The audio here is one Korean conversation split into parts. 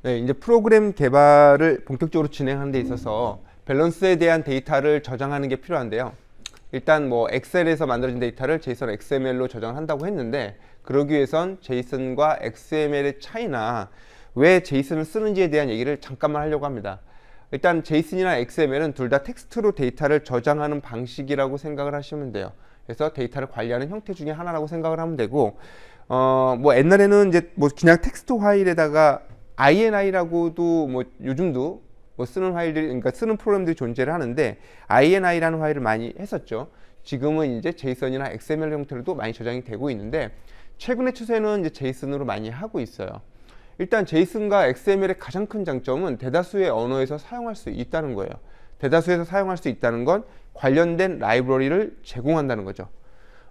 네, 이제 프로그램 개발을 본격적으로 진행하는 데 있어서 밸런스에 대한 데이터를 저장하는 게 필요한데요. 일단 뭐 엑셀에서 만들어진 데이터를 제이슨 XML로 저장한다고 했는데, 그러기 위해선 제이슨과 XML의 차이나 왜 제이슨을 쓰는지에 대한 얘기를 잠깐만 하려고 합니다. 일단 제이슨이나 XML은 둘 다 텍스트로 데이터를 저장하는 방식이라고 생각을 하시면 돼요. 그래서 데이터를 관리하는 형태 중에 하나라고 생각을 하면 되고, 뭐 옛날에는 이제 뭐 그냥 텍스트 파일에다가 INI라고도 뭐 요즘도 뭐 쓰는 파일들이, 그러니까 쓰는 프로그램들이 존재를 하는데 INI라는 파일을 많이 했었죠. 지금은 이제 제이슨이나 XML 형태로도 많이 저장이 되고 있는데, 최근의 추세는 이제 제이슨으로 많이 하고 있어요. 일단 제이슨과 XML의 가장 큰 장점은 대다수의 언어에서 사용할 수 있다는 거예요. 대다수에서 사용할 수 있다는 건 관련된 라이브러리를 제공한다는 거죠.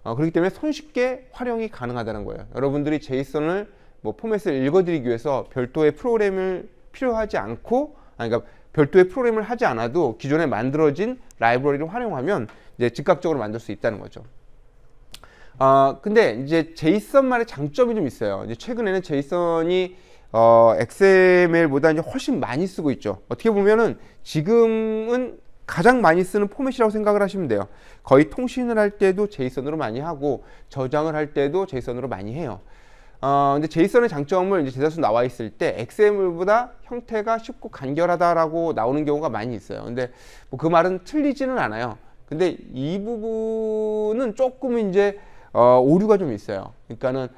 그렇기 때문에 손쉽게 활용이 가능하다는 거예요. 여러분들이 제이슨을 뭐 포맷을 읽어드리기 위해서 별도의 프로그램을 필요하지 않고, 그러니까 별도의 프로그램을 하지 않아도 기존에 만들어진 라이브러리를 활용하면 이제 즉각적으로 만들 수 있다는 거죠. 근데 이제 제이슨만의 장점이 좀 있어요. 이제 최근에는 제이슨이 XML보다 이제 훨씬 많이 쓰고 있죠. 어떻게 보면은 지금은 가장 많이 쓰는 포맷이라고 생각을 하시면 돼요. 거의 통신을 할 때도 제이슨으로 많이 하고 저장을 할 때도 제이슨으로 많이 해요. 근데 제이슨의 장점을 이제 대다수 나와 있을 때 XML보다 형태가 쉽고 간결하다라고 나오는 경우가 많이 있어요. 근데 뭐 그 말은 틀리지는 않아요. 근데 이 부분은 조금 이제 오류가 좀 있어요. 그러니까는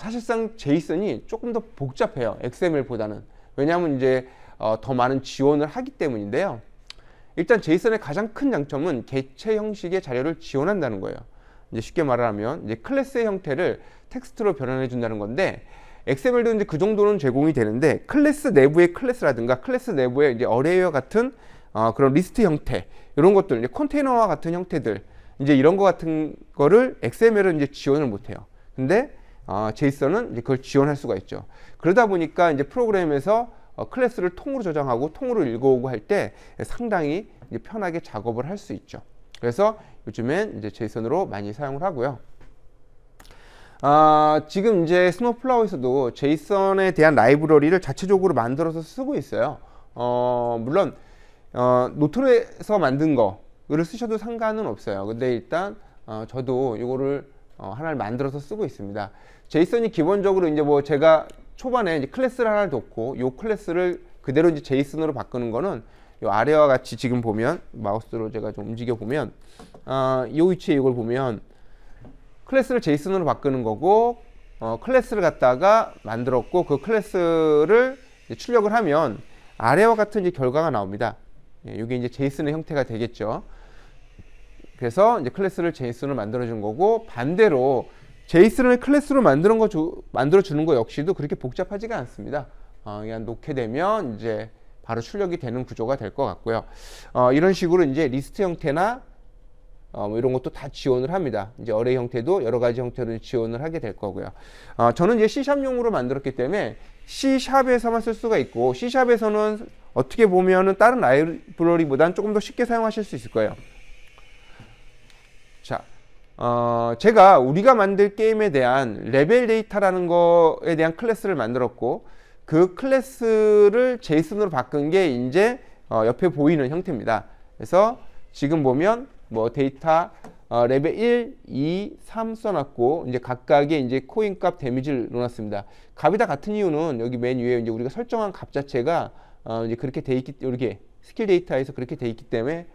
사실상 제이슨이 조금 더 복잡해요. XML보다는. 왜냐하면 이제 더 많은 지원을 하기 때문인데요. 일단 제이슨의 가장 큰 장점은 객체 형식의 자료를 지원한다는 거예요. 이제 쉽게 말하면 이제 클래스의 형태를 텍스트로 변환해 준다는 건데, XML도 이제 그 정도는 제공이 되는데, 클래스 내부의 클래스라든가 클래스 내부의 이제 어레이와 같은 그런 리스트 형태, 이런 것들, 이제 컨테이너와 같은 형태들, 이제 이런 거 같은 거를 XML은 이제 지원을 못 해요. 근데 제이슨은 이제 그걸 지원할 수가 있죠. 그러다 보니까 이제 프로그램에서 클래스를 통으로 저장하고 통으로 읽어오고 할 때 상당히 이제 편하게 작업을 할 수 있죠. 그래서 요즘엔 이제 제이슨으로 많이 사용을 하고요. 지금 이제 스노우플라워에서도 제이슨에 대한 라이브러리를 자체적으로 만들어서 쓰고 있어요. 물론 노트에서 만든 거를 쓰셔도 상관은 없어요. 근데 일단 저도 이거를 하나를 만들어서 쓰고 있습니다. 제이슨이 기본적으로 이제 뭐 제가 초반에 이제 클래스를 하나 뒀고, 이 클래스를 그대로 이제 제이슨으로 바꾸는 거는 이 아래와 같이 지금 보면 마우스로 제가 좀 움직여 보면 이 위치에 이걸 보면 클래스를 제이슨으로 바꾸는 거고, 클래스를 갖다가 만들었고 그 클래스를 출력을 하면 아래와 같은 이제 결과가 나옵니다. 이게 이제 제이슨의 형태가 되겠죠. 그래서 이제 클래스를 제이슨으로 만들어 준 거고, 반대로 제이슨을 클래스로 만들어 주는 거 역시도 그렇게 복잡하지가 않습니다. 그냥 놓게 되면 이제 바로 출력이 되는 구조가 될 것 같고요. 이런 식으로 이제 리스트 형태나 뭐 이런 것도 다 지원을 합니다. 이제 어레이 형태도 여러 가지 형태로 지원을 하게 될 거고요. 저는 이제 C샵용으로 만들었기 때문에 C샵에서만 쓸 수가 있고, C샵에서는 어떻게 보면은 다른 라이브러리보다는 조금 더 쉽게 사용하실 수 있을 거예요. 자, 우리가 만들 게임에 대한 레벨 데이터라는 거에 대한 클래스를 만들었고, 그 클래스를 제이슨으로 바꾼 게 이제 옆에 보이는 형태입니다. 그래서 지금 보면 뭐 데이터 레벨 1, 2, 3 써놨고, 이제 각각의 이제 코인 값 데미지를 넣어놨습니다. 값이 다 같은 이유는 여기 맨 위에 이제 우리가 설정한 값 자체가 이제 그렇게 돼 있기, 이렇게 스킬 데이터에서 그렇게 돼 있기 때문에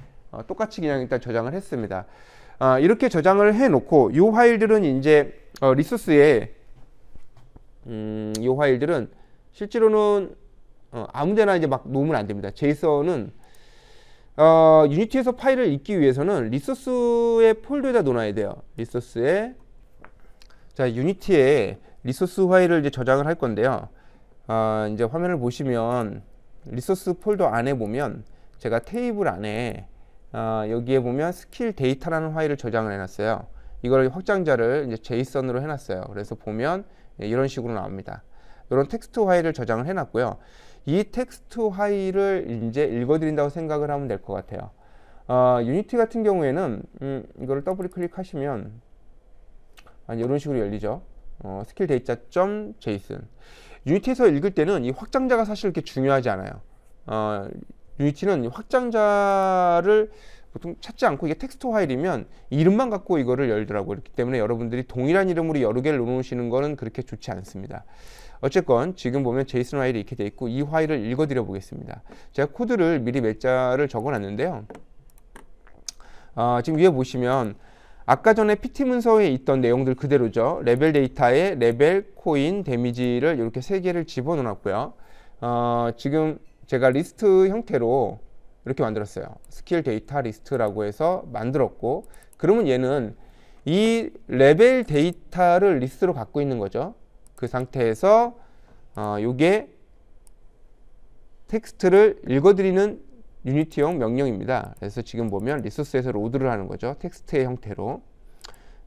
똑같이 그냥 일단 저장을 했습니다. 이렇게 저장을 해 놓고, 이 파일들은 이제 리소스에 이 파일들은 실제로는 아무데나 이제 막 놓으면 안 됩니다. 제이슨은 유니티에서 파일을 읽기 위해서는 리소스의 폴더에다 놓아야 돼요. 리소스에, 자, 유니티에 리소스 파일을 이제 저장을 할 건데요. 이제 화면을 보시면 리소스 폴더 안에 보면 제가 테이블 안에 여기에 보면 스킬 데이터라는 파일을 저장을 해놨어요. 이걸 확장자를 이제 제이슨으로 해놨어요. 그래서 보면 이런 식으로 나옵니다. 이런 텍스트 파일을 저장을 해놨고요. 이 텍스트 파일을 이제 읽어드린다고 생각을 하면 될 것 같아요. 유니티 같은 경우에는 이거를 더블 클릭하시면 이런 식으로 열리죠. 스킬 데이터.json. 유니티에서 읽을 때는 이 확장자가 사실 이렇게 중요하지 않아요. 유니티는 확장자를 보통 찾지 않고, 이게 텍스트 파일이면 이름만 갖고 이거를 열더라고요. 그렇기 때문에 여러분들이 동일한 이름으로 여러 개를 넣어놓으시는 거는 그렇게 좋지 않습니다. 어쨌건 지금 보면 제이슨 파일이 이렇게 돼 있고, 이 파일을 읽어드려 보겠습니다. 제가 코드를 미리 몇 자를 적어 놨는데요. 지금 위에 보시면 아까 전에 PT 문서에 있던 내용들 그대로죠. 레벨 데이터에 레벨, 코인, 데미지를 이렇게 세 개를 집어넣어 놨고요. 지금 제가 리스트 형태로 이렇게 만들었어요. 스킬 데이터 리스트라고 해서 만들었고, 그러면 얘는 이 레벨 데이터를 리스트로 갖고 있는 거죠. 그 상태에서 요게 텍스트를 읽어드리는 유니티용 명령입니다. 그래서 지금 보면 리소스에서 로드를 하는 거죠. 텍스트의 형태로.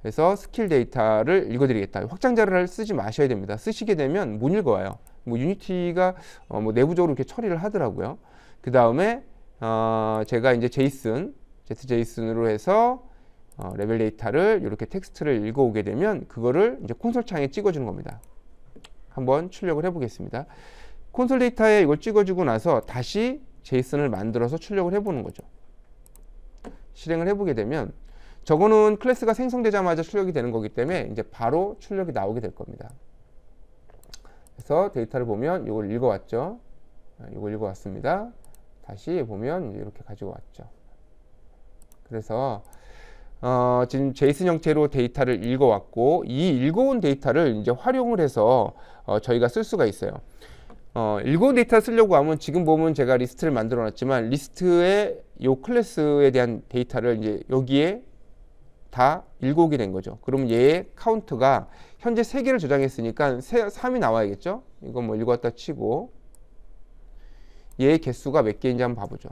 그래서 스킬 데이터를 읽어드리겠다. 확장자를 쓰지 마셔야 됩니다. 쓰시게 되면 못 읽어와요. 뭐 유니티가 뭐 내부적으로 이렇게 처리를 하더라고요. 그 다음에 제가 이제 ZJSON으로 해서 레벨 데이터를 이렇게 텍스트를 읽어오게 되면 그거를 이제 콘솔 창에 찍어주는 겁니다. 한번 출력을 해보겠습니다. 콘솔 데이터에 이걸 찍어주고 나서 다시 제이슨을 만들어서 출력을 해보는 거죠. 실행을 해보게 되면 저거는 클래스가 생성되자마자 출력이 되는 거기 때문에 이제 바로 출력이 나오게 될 겁니다. 그래서 데이터를 보면 이걸 읽어왔죠. 이걸 읽어왔습니다. 다시 보면 이렇게 가지고 왔죠. 그래서 지금 제이슨 형태로 데이터를 읽어왔고, 이 읽어온 데이터를 이제 활용을 해서 저희가 쓸 수가 있어요. 읽어온 데이터 쓰려고 하면 지금 보면 제가 리스트를 만들어 놨지만 리스트의 요 클래스에 대한 데이터를 이제 여기에 다 읽어오게 된 거죠. 그러면 얘의 카운트가 현재 3개를 저장했으니까 3이 나와야겠죠. 이거 뭐 읽어왔다 치고 얘의 개수가 몇 개인지 한번 봐보죠.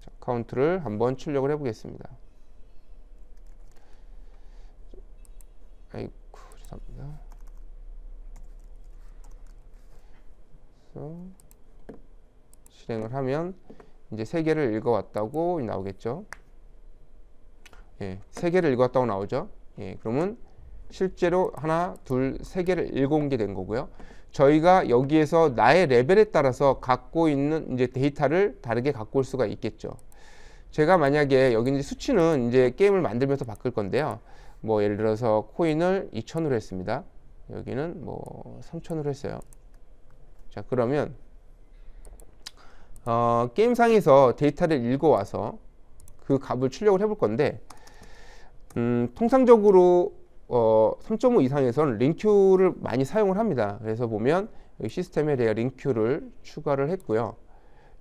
자, 카운트를 한번 출력을 해보겠습니다. 아이고, 죄송합니다. 그래서 실행을 하면 이제 3개를 읽어왔다고 나오겠죠. 예, 3개를 읽어왔다고 나오죠. 예, 그러면 실제로 하나, 둘, 3개를 읽어온 게 된 거고요. 저희가 여기에서 나의 레벨에 따라서 갖고 있는 이제 데이터를 다르게 갖고 올 수가 있겠죠. 제가 만약에 여기 이제 수치는 이제 게임을 만들면서 바꿀 건데요. 뭐 예를 들어서 코인을 2,000으로 했습니다. 여기는 뭐 3,000으로 했어요. 자, 그러면 게임상에서 데이터를 읽어와서 그 값을 출력을 해볼 건데, 통상적으로 3.5 이상에서는 링큐를 많이 사용을 합니다. 그래서 보면 여기 시스템에 대한 링큐를 추가를 했고요.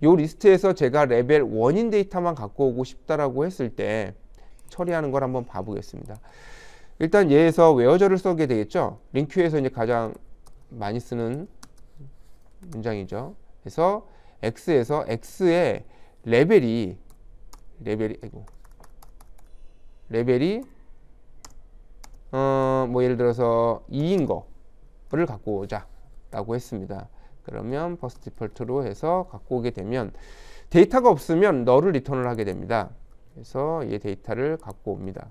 이 리스트에서 제가 레벨 1인 데이터만 갖고 오고 싶다라고 했을 때 처리하는 걸 한번 봐보겠습니다. 일단 얘에서 웨어저를 쓰게 되겠죠. 링큐에서 이제 가장 많이 쓰는 문장이죠. 그래서 X에서 X의 레벨이 뭐 예를 들어서 2인 거를 갖고 오자 라고 했습니다. 그러면 버스트 디폴트로 해서 갖고 오게 되면 데이터가 없으면 너를 리턴을 하게 됩니다. 그래서 이 데이터를 갖고 옵니다.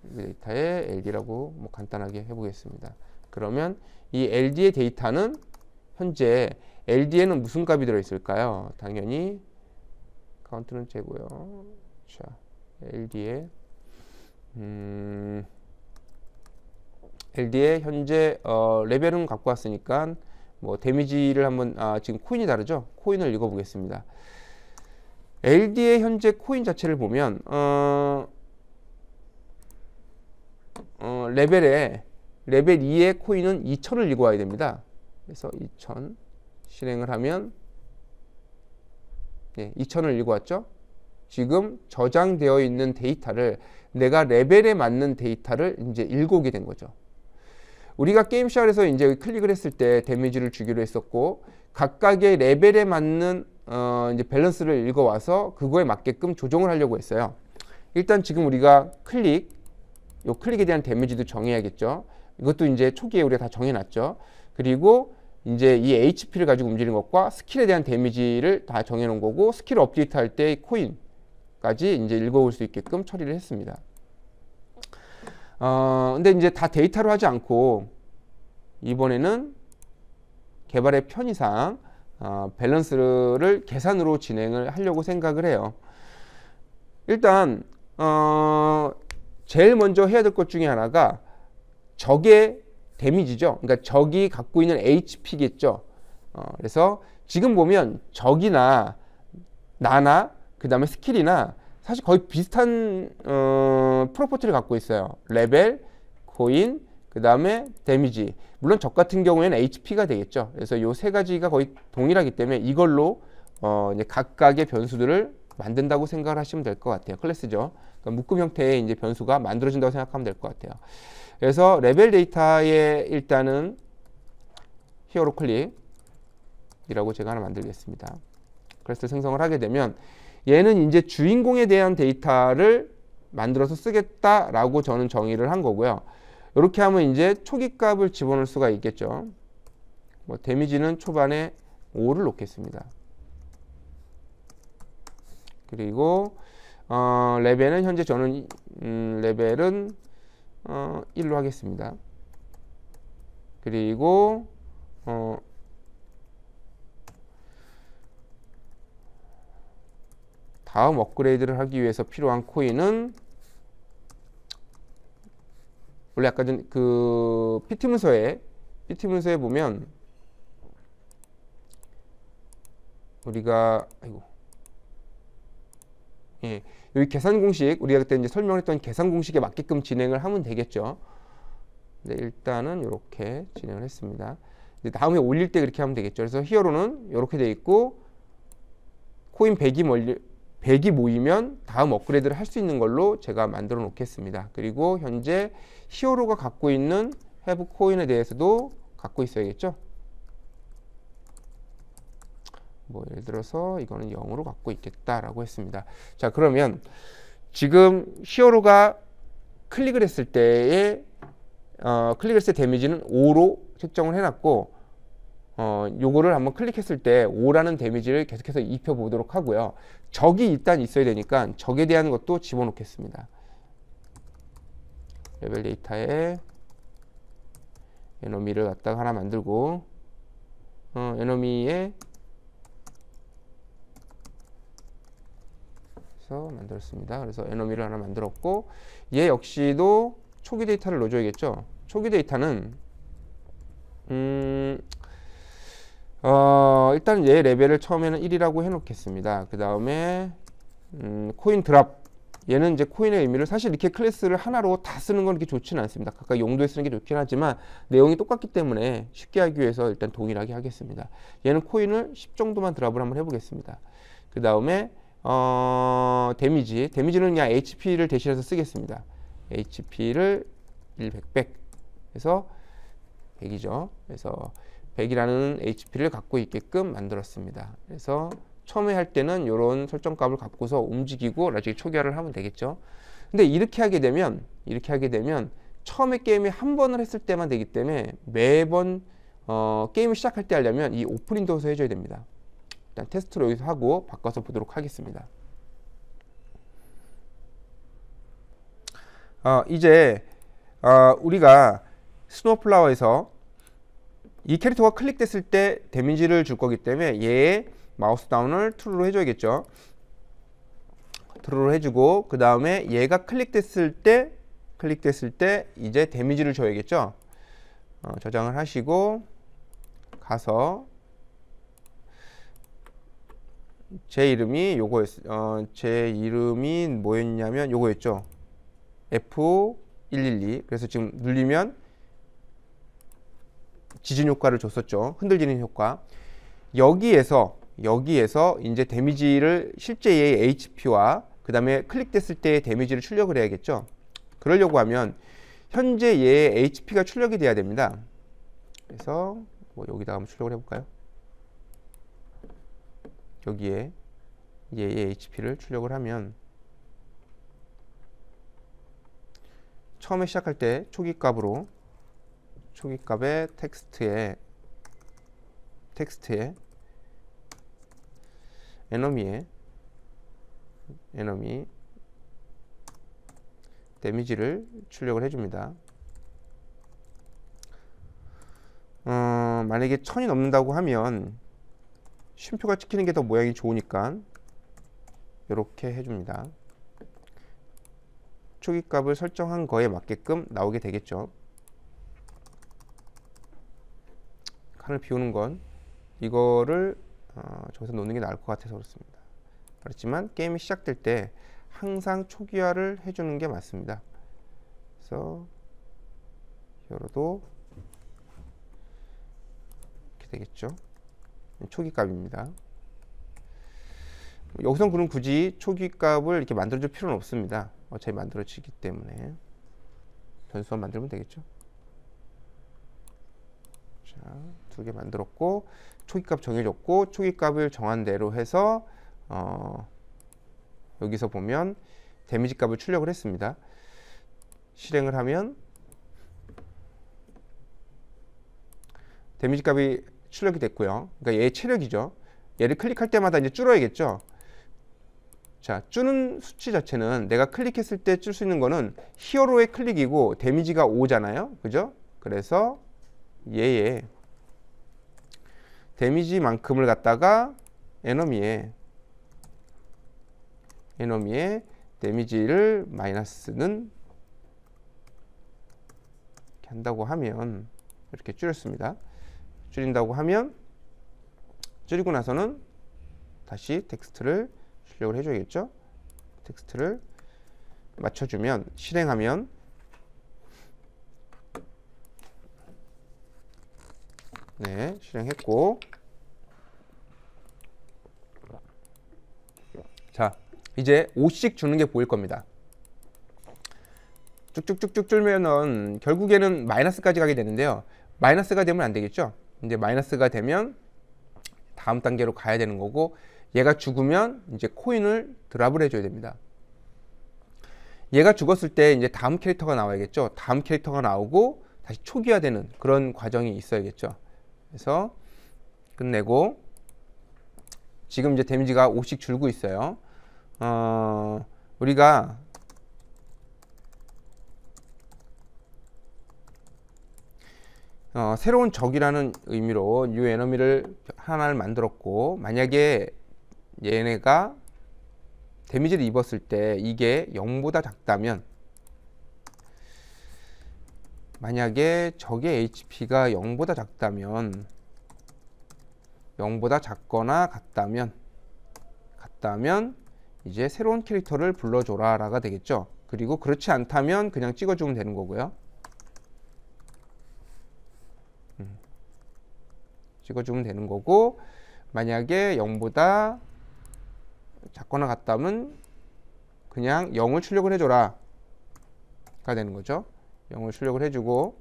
이 데이터에 LD라고 뭐 간단하게 해보겠습니다. 그러면 이 LD의 데이터는 현재 LD에는 무슨 값이 들어있을까요? 당연히 카운트는 째고요. 자, LD에 LD에 현재 레벨은 갖고 왔으니까 뭐 데미지를 한번 지금 코인이 다르죠? 코인을 읽어보겠습니다. LD의 현재 코인 자체를 보면 레벨 2의 코인은 2,000을 읽어와야 됩니다. 그래서 2,000 실행을 하면 2,000을 읽어왔죠? 지금 저장되어 있는 데이터를 내가 레벨에 맞는 데이터를 이제 읽어오게 된 거죠. 우리가 게임 시작에서 이제 클릭을 했을 때 데미지를 주기로 했었고, 각각의 레벨에 맞는 이제 밸런스를 읽어와서 그거에 맞게끔 조정을 하려고 했어요. 일단 지금 우리가 클릭에 대한 데미지도 정해야겠죠. 이것도 이제 초기에 우리가 다 정해놨죠. 그리고 이제 이 HP를 가지고 움직이는 것과 스킬에 대한 데미지를 다 정해놓은 거고, 스킬을 업데이트할 때 코인까지 이제 읽어올 수 있게끔 처리를 했습니다. 근데 이제 다 데이터로 하지 않고 이번에는 개발의 편의상 밸런스를 계산으로 진행을 하려고 생각을 해요. 일단 제일 먼저 해야 될 것 중에 하나가 적의 데미지죠. 그러니까 적이 갖고 있는 HP겠죠. 그래서 지금 보면 적이나 나나 그 다음에 스킬이나 사실 거의 비슷한 프로퍼티를 갖고 있어요. 레벨, 코인, 그 다음에 데미지. 물론 적 같은 경우에는 HP가 되겠죠. 그래서 이 세 가지가 거의 동일하기 때문에 이걸로 이제 각각의 변수들을 만든다고 생각을 하시면 될 것 같아요. 클래스죠. 그러니까 묶음 형태의 이제 변수가 만들어진다고 생각하면 될 것 같아요. 그래서 레벨 데이터에 일단은 히어로 클릭이라고 제가 하나 만들겠습니다. 클래스를 생성을 하게 되면 얘는 이제 주인공에 대한 데이터를 만들어서 쓰겠다라고 저는 정의를 한 거고요. 이렇게 하면 이제 초기 값을 집어넣을 수가 있겠죠. 뭐 데미지는 초반에 5를 놓겠습니다. 그리고 레벨은 현재 저는 레벨은 1로 하겠습니다. 그리고 다음 업그레이드를 하기 위해서 필요한 코인은 원래 아까 전 그 PT 문서에 보면 우리가 여기 계산 공식 우리가 그때 이제 설명했던 계산 공식에 맞게끔 진행을 하면 되겠죠. 네, 일단은 이렇게 진행을 했습니다. 이제 다음에 올릴 때 그렇게 하면 되겠죠. 그래서 히어로는 이렇게 돼 있고 코인 100이 모이면 다음 업그레이드를 할 수 있는 걸로 제가 만들어 놓겠습니다. 그리고 현재 히어로가 갖고 있는 해브 코인에 대해서도 갖고 있어야겠죠. 뭐 예를 들어서 이거는 0으로 갖고 있겠다라고 했습니다. 자, 그러면 지금 히어로가 클릭을 했을 때의 데미지는 5로 책정을 해놨고 요거를 한번 클릭했을 때 5라는 데미지를 계속해서 입혀 보도록 하고요. 적이 일단 있어야 되니까 적에 대한 것도 집어넣겠습니다. 레벨 데이터에 에너미를 갖다가 하나 만들고 에너미에 만들었습니다. 그래서 에너미를 하나 만들었고 얘 역시도 초기 데이터를 넣어줘야겠죠. 초기 데이터는 일단 얘 레벨을 처음에는 1이라고 해놓겠습니다. 그 다음에 코인 드랍 얘는 이제 코인의 의미를 사실 이렇게 클래스를 하나로 다 쓰는 건 그렇게 좋지는 않습니다. 각각 용도에 쓰는 게 좋긴 하지만 내용이 똑같기 때문에 쉽게 하기 위해서 일단 동일하게 하겠습니다. 얘는 코인을 10 정도만 드랍을 한번 해보겠습니다. 그 다음에 데미지는 그냥 HP를 대신해서 쓰겠습니다. HP를 1, 100, 100 해서 100이죠. 그래서 100이라는 HP를 갖고 있게끔 만들었습니다. 그래서 처음에 할 때는 이런 설정값을 갖고서 움직이고 나중에 초기화를 하면 되겠죠. 근데 이렇게 하게 되면 처음에 게임에 한 번을 했을 때만 되기 때문에 매번 게임을 시작할 때 하려면 이 오픈 윈도우에서 해줘야 됩니다. 일단 테스트로 여기서 하고 바꿔서 보도록 하겠습니다. 이제 우리가 스노우플라워에서 이 캐릭터가 클릭됐을 때 데미지를 줄 거기 때문에 얘의 마우스 다운을 true로 해줘야겠죠. true로 해주고 그 다음에 얘가 클릭됐을 때 이제 데미지를 줘야겠죠. 저장을 하시고 가서 제 이름이 제 이름이 뭐였냐면 요거였죠. F112. 그래서 지금 눌리면 지진 효과를 줬었죠. 흔들리는 효과. 여기에서 이제 데미지를 실제 얘의 HP와 그 다음에 클릭됐을 때의 데미지를 출력을 해야겠죠. 그러려고 하면 현재 얘의 HP가 출력이 돼야 됩니다. 그래서 뭐 여기다가 한번 출력을 해볼까요? 여기에 얘의 HP를 출력을 하면 처음에 시작할 때 초기값의 텍스트에 에너미 데미지를 출력을 해줍니다. 만약에 1000이 넘는다고 하면 쉼표가 찍히는 게 더 모양이 좋으니까 이렇게 해줍니다. 초기값을 설정한 거에 맞게끔 나오게 되겠죠. 칸을 비우는 건 이거를 저기서 놓는 게 나을 것 같아서 그렇습니다. 그렇지만 게임이 시작될 때 항상 초기화를 해주는 게 맞습니다. 그래서 열어도 이렇게 되겠죠. 초기값입니다. 여기서 그럼 굳이 초기값을 이렇게 만들어줄 필요는 없습니다. 어차피 만들어지기 때문에 변수만 만들면 되겠죠. 자, 2개 만들었고 초기값 정해줬고 초기값을 정한 대로 해서 여기서 보면 데미지 값을 출력을 했습니다. 실행을 하면 데미지 값이 출력이 됐고요. 그러니까 얘의 체력이죠. 얘를 클릭할 때마다 이제 줄어야겠죠. 자, 줄는 수치 자체는 내가 클릭했을 때 줄 수 있는 거는 히어로의 클릭이고 데미지가 5잖아요. 그죠? 그래서 얘의 데미지만큼을 갖다가 에너미의 데미지를 마이너스는 이렇게 한다고 하면 이렇게 줄였습니다. 줄인다고 하면 줄이고 나서는 다시 텍스트를 출력을 해줘야겠죠. 텍스트를 맞춰주면 실행하면 네, 실행했고 자, 이제 5씩 주는 게 보일 겁니다. 쭉쭉쭉쭉 줄면은 결국에는 마이너스까지 가게 되는데요. 마이너스가 되면 안 되겠죠. 이제 마이너스가 되면 다음 단계로 가야 되는 거고 얘가 죽으면 이제 코인을 드랍을 해줘야 됩니다. 얘가 죽었을 때 이제 다음 캐릭터가 나와야겠죠. 다음 캐릭터가 나오고 다시 초기화되는 그런 과정이 있어야겠죠. 그래서 끝내고 지금 이제 데미지가 5씩 줄고 있어요. 우리가 새로운 적이라는 의미로 new 에너미를 하나를 만들었고 만약에 얘네가 데미지를 입었을 때 이게 0보다 작다면 만약에 적의 HP가 0보다 작다면 0보다 작거나 같다면 이제 새로운 캐릭터를 불러줘라 라가 되겠죠. 그리고 그렇지 않다면 그냥 찍어주면 되는 거고요. 찍어주면 되는 거고 만약에 0보다 작거나 같다면 그냥 0을 출력을 해줘라 가 되는 거죠. 0을 출력을 해주고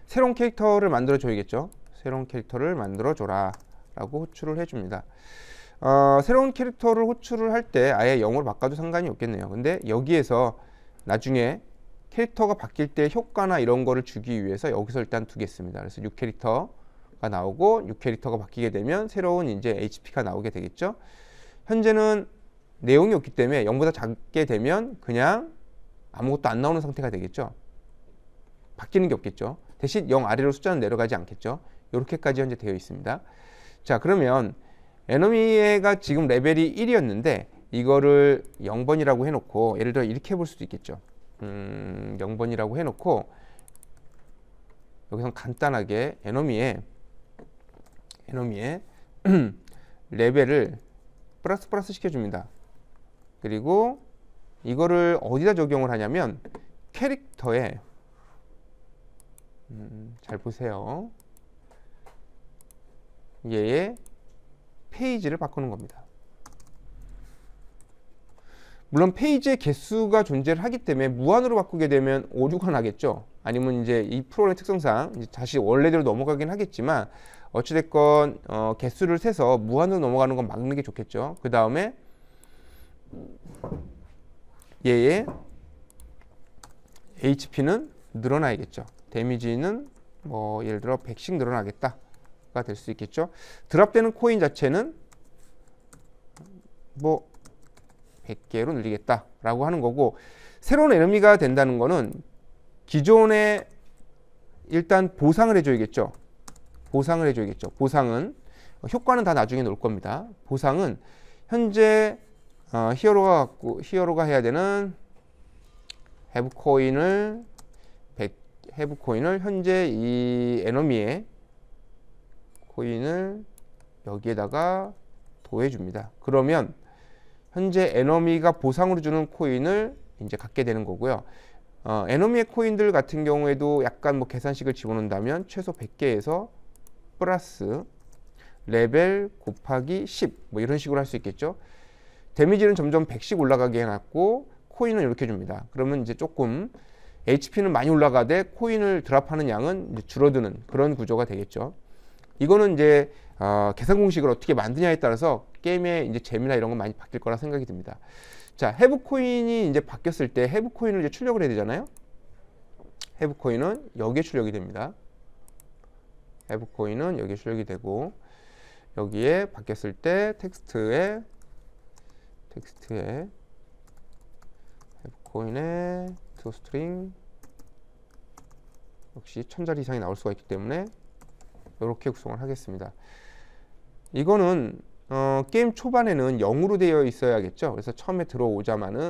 새로운 캐릭터를 만들어 줘야겠죠. 새로운 캐릭터를 만들어 줘라 라고 호출을 해줍니다. 새로운 캐릭터를 호출을 할 때 아예 0으로 바꿔도 상관이 없겠네요. 근데 여기에서 나중에 캐릭터가 바뀔 때 효과나 이런 거를 주기 위해서 여기서 일단 두겠습니다. 그래서 6캐릭터가 나오고 6캐릭터가 바뀌게 되면 새로운 이제 HP가 나오게 되겠죠. 현재는 내용이 없기 때문에 0보다 작게 되면 그냥 아무것도 안 나오는 상태가 되겠죠. 바뀌는 게 없겠죠. 대신 0 아래로 숫자는 내려가지 않겠죠. 이렇게까지 현재 되어 있습니다. 자, 그러면 에너미가 지금 레벨이 1이었는데 이거를 0번이라고 해놓고 예를 들어 이렇게 해볼 수도 있겠죠. 0번이라고 해놓고 여기서 간단하게 에너미의 레벨을 플러스 시켜줍니다. 그리고 이거를 어디다 적용을 하냐면 캐릭터에 잘 보세요. 얘의 페이지를 바꾸는 겁니다. 물론 페이지의 개수가 존재를 하기 때문에 무한으로 바꾸게 되면 오류가 나겠죠. 아니면 이제 이 프로그램 특성상 이제 다시 원래대로 넘어가긴 하겠지만 어찌됐건 개수를 세서 무한으로 넘어가는 건 막는 게 좋겠죠. 그 다음에 얘의 HP는 늘어나야겠죠. 데미지는 뭐 예를 들어 100씩 늘어나겠다가 될 수 있겠죠. 드랍되는 코인 자체는 뭐 100개로 늘리겠다라고 하는 거고, 새로운 에너미가 된다는 거는 기존에 일단 보상을 해줘야겠죠. 보상은 효과는 다 나중에 놓을 겁니다. 보상은 현재 히어로가 해야 되는 해브코인을 현재 이 에너미의 코인을 여기에다가 도해줍니다. 그러면 현재 에너미가 보상으로 주는 코인을 이제 갖게 되는 거고요. 에너미의 코인들 같은 경우에도 약간 뭐 계산식을 집어넣는다면 최소 100개에서 플러스 레벨 곱하기 10 뭐 이런 식으로 할 수 있겠죠. 데미지는 점점 100씩 올라가게 해놨고 코인은 이렇게 줍니다. 그러면 이제 조금 HP는 많이 올라가되 코인을 드랍하는 양은 이제 줄어드는 그런 구조가 되겠죠. 이거는 이제 계산 공식을 어떻게 만드냐에 따라서 게임의 이제 재미나 이런 건 많이 바뀔 거라 생각이 듭니다. 자, 해브코인이 이제 바뀌었을 때 해브코인을 이제 출력을 해야 되잖아요. 해브코인은 여기에 출력이 됩니다. 해브코인은 여기에 출력이 되고, 여기에 바뀌었을 때 텍스트에 해브코인의 toString 역시 1000자리 이상이 나올 수가 있기 때문에 이렇게 구성을 하겠습니다. 이거는 게임 초반에는 0으로 되어 있어야겠죠. 그래서 처음에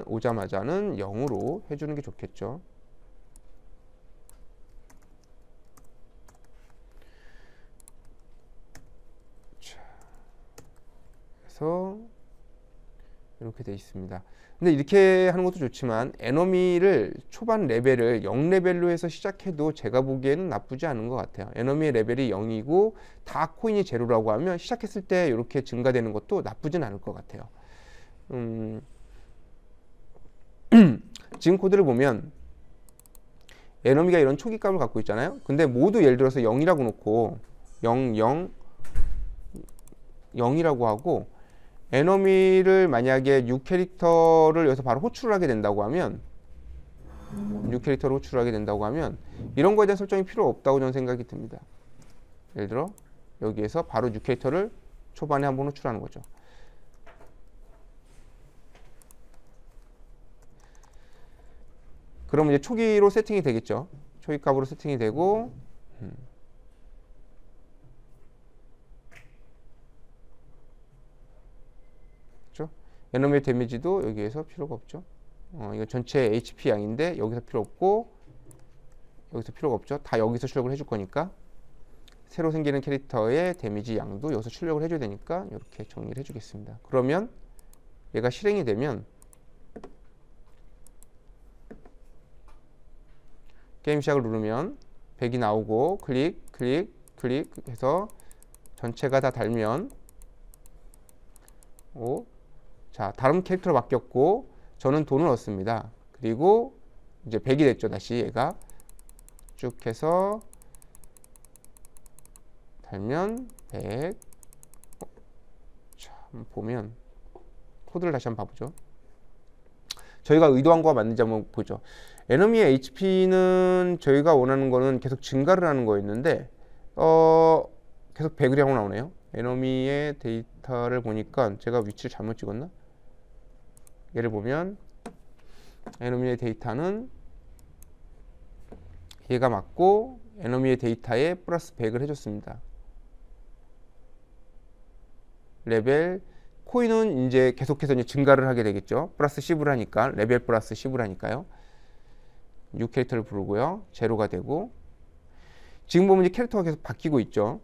오자마자는 0으로 해주는 게 좋겠죠. 자, 그래서 이렇게 되어 있습니다. 근데 이렇게 하는 것도 좋지만 에너미를 초반 레벨을 0레벨로 해서 시작해도 제가 보기에는 나쁘지 않은 것 같아요. 에너미의 레벨이 0이고 다 코인이 제로라고 하면 시작했을 때 이렇게 증가되는 것도 나쁘진 않을 것 같아요. 지금 코드를 보면 에너미가 이런 초기값을 갖고 있잖아요. 근데 모두 예를 들어서 0이라고 놓고 0, 0, 0이라고 하고 에너미를 만약에 6캐릭터를 여기서 바로 호출을 하게 된다고 하면 6캐릭터를 호출하게 된다고 하면 이런 거에 대한 설정이 필요 없다고 저는 생각이 듭니다. 예를 들어 여기에서 바로 6캐릭터를 초반에 한번 호출하는 거죠. 그러면 이제 초기로 세팅이 되겠죠. 초기 값으로 세팅이 되고 에너미의 데미지도 여기에서 필요가 없죠. 이거 전체 HP 양인데 여기서 필요 없고 여기서 필요가 없죠. 다 여기서 출력을 해줄 거니까 새로 생기는 캐릭터의 데미지 양도 여기서 출력을 해줘야 되니까 이렇게 정리를 해주겠습니다. 그러면 얘가 실행이 되면 게임 시작을 누르면 100이 나오고 클릭 해서 전체가 다 달면 자, 다른 캐릭터로 바뀌었고 저는 돈을 얻습니다. 그리고 이제 100이 됐죠. 다시 얘가 쭉 해서 달면 100. 자, 보면 코드를 다시 한번 봐보죠. 저희가 의도한 거와 맞는지 한번 보죠. 에너미의 HP는 저희가 원하는 거는 계속 증가를 하는 거였는데 계속 100이라고 나오네요. 에너미의 데이터를 보니까 제가 위치를 잘못 찍었나? 얘를 보면 에너미의 데이터는 얘가 맞고 에너미의 데이터에 플러스 100을 해줬습니다. 레벨 코인은 이제 계속해서 이제 증가를 하게 되겠죠. 플러스 10을 하니까 레벨 플러스 10을 하니까요. 6캐릭터를 부르고요. 제로가 되고 지금 보면 이제 캐릭터가 계속 바뀌고 있죠.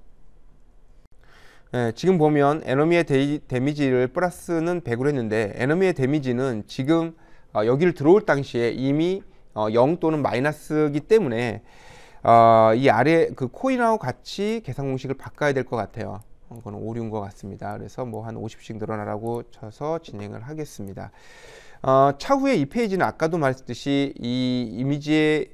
지금 보면 에너미의 데미지를 플러스는 100으로 했는데 에너미의 데미지는 지금 여기를 들어올 당시에 이미 0 또는 마이너스이기 때문에 이 아래 그 코인하고 같이 계산 공식을 바꿔야 될 것 같아요. 이거는 오류인 것 같습니다. 그래서 뭐 한 50씩 늘어나라고 쳐서 진행을 하겠습니다. 차후에 이 페이지는 아까도 말했듯이 이 이미지의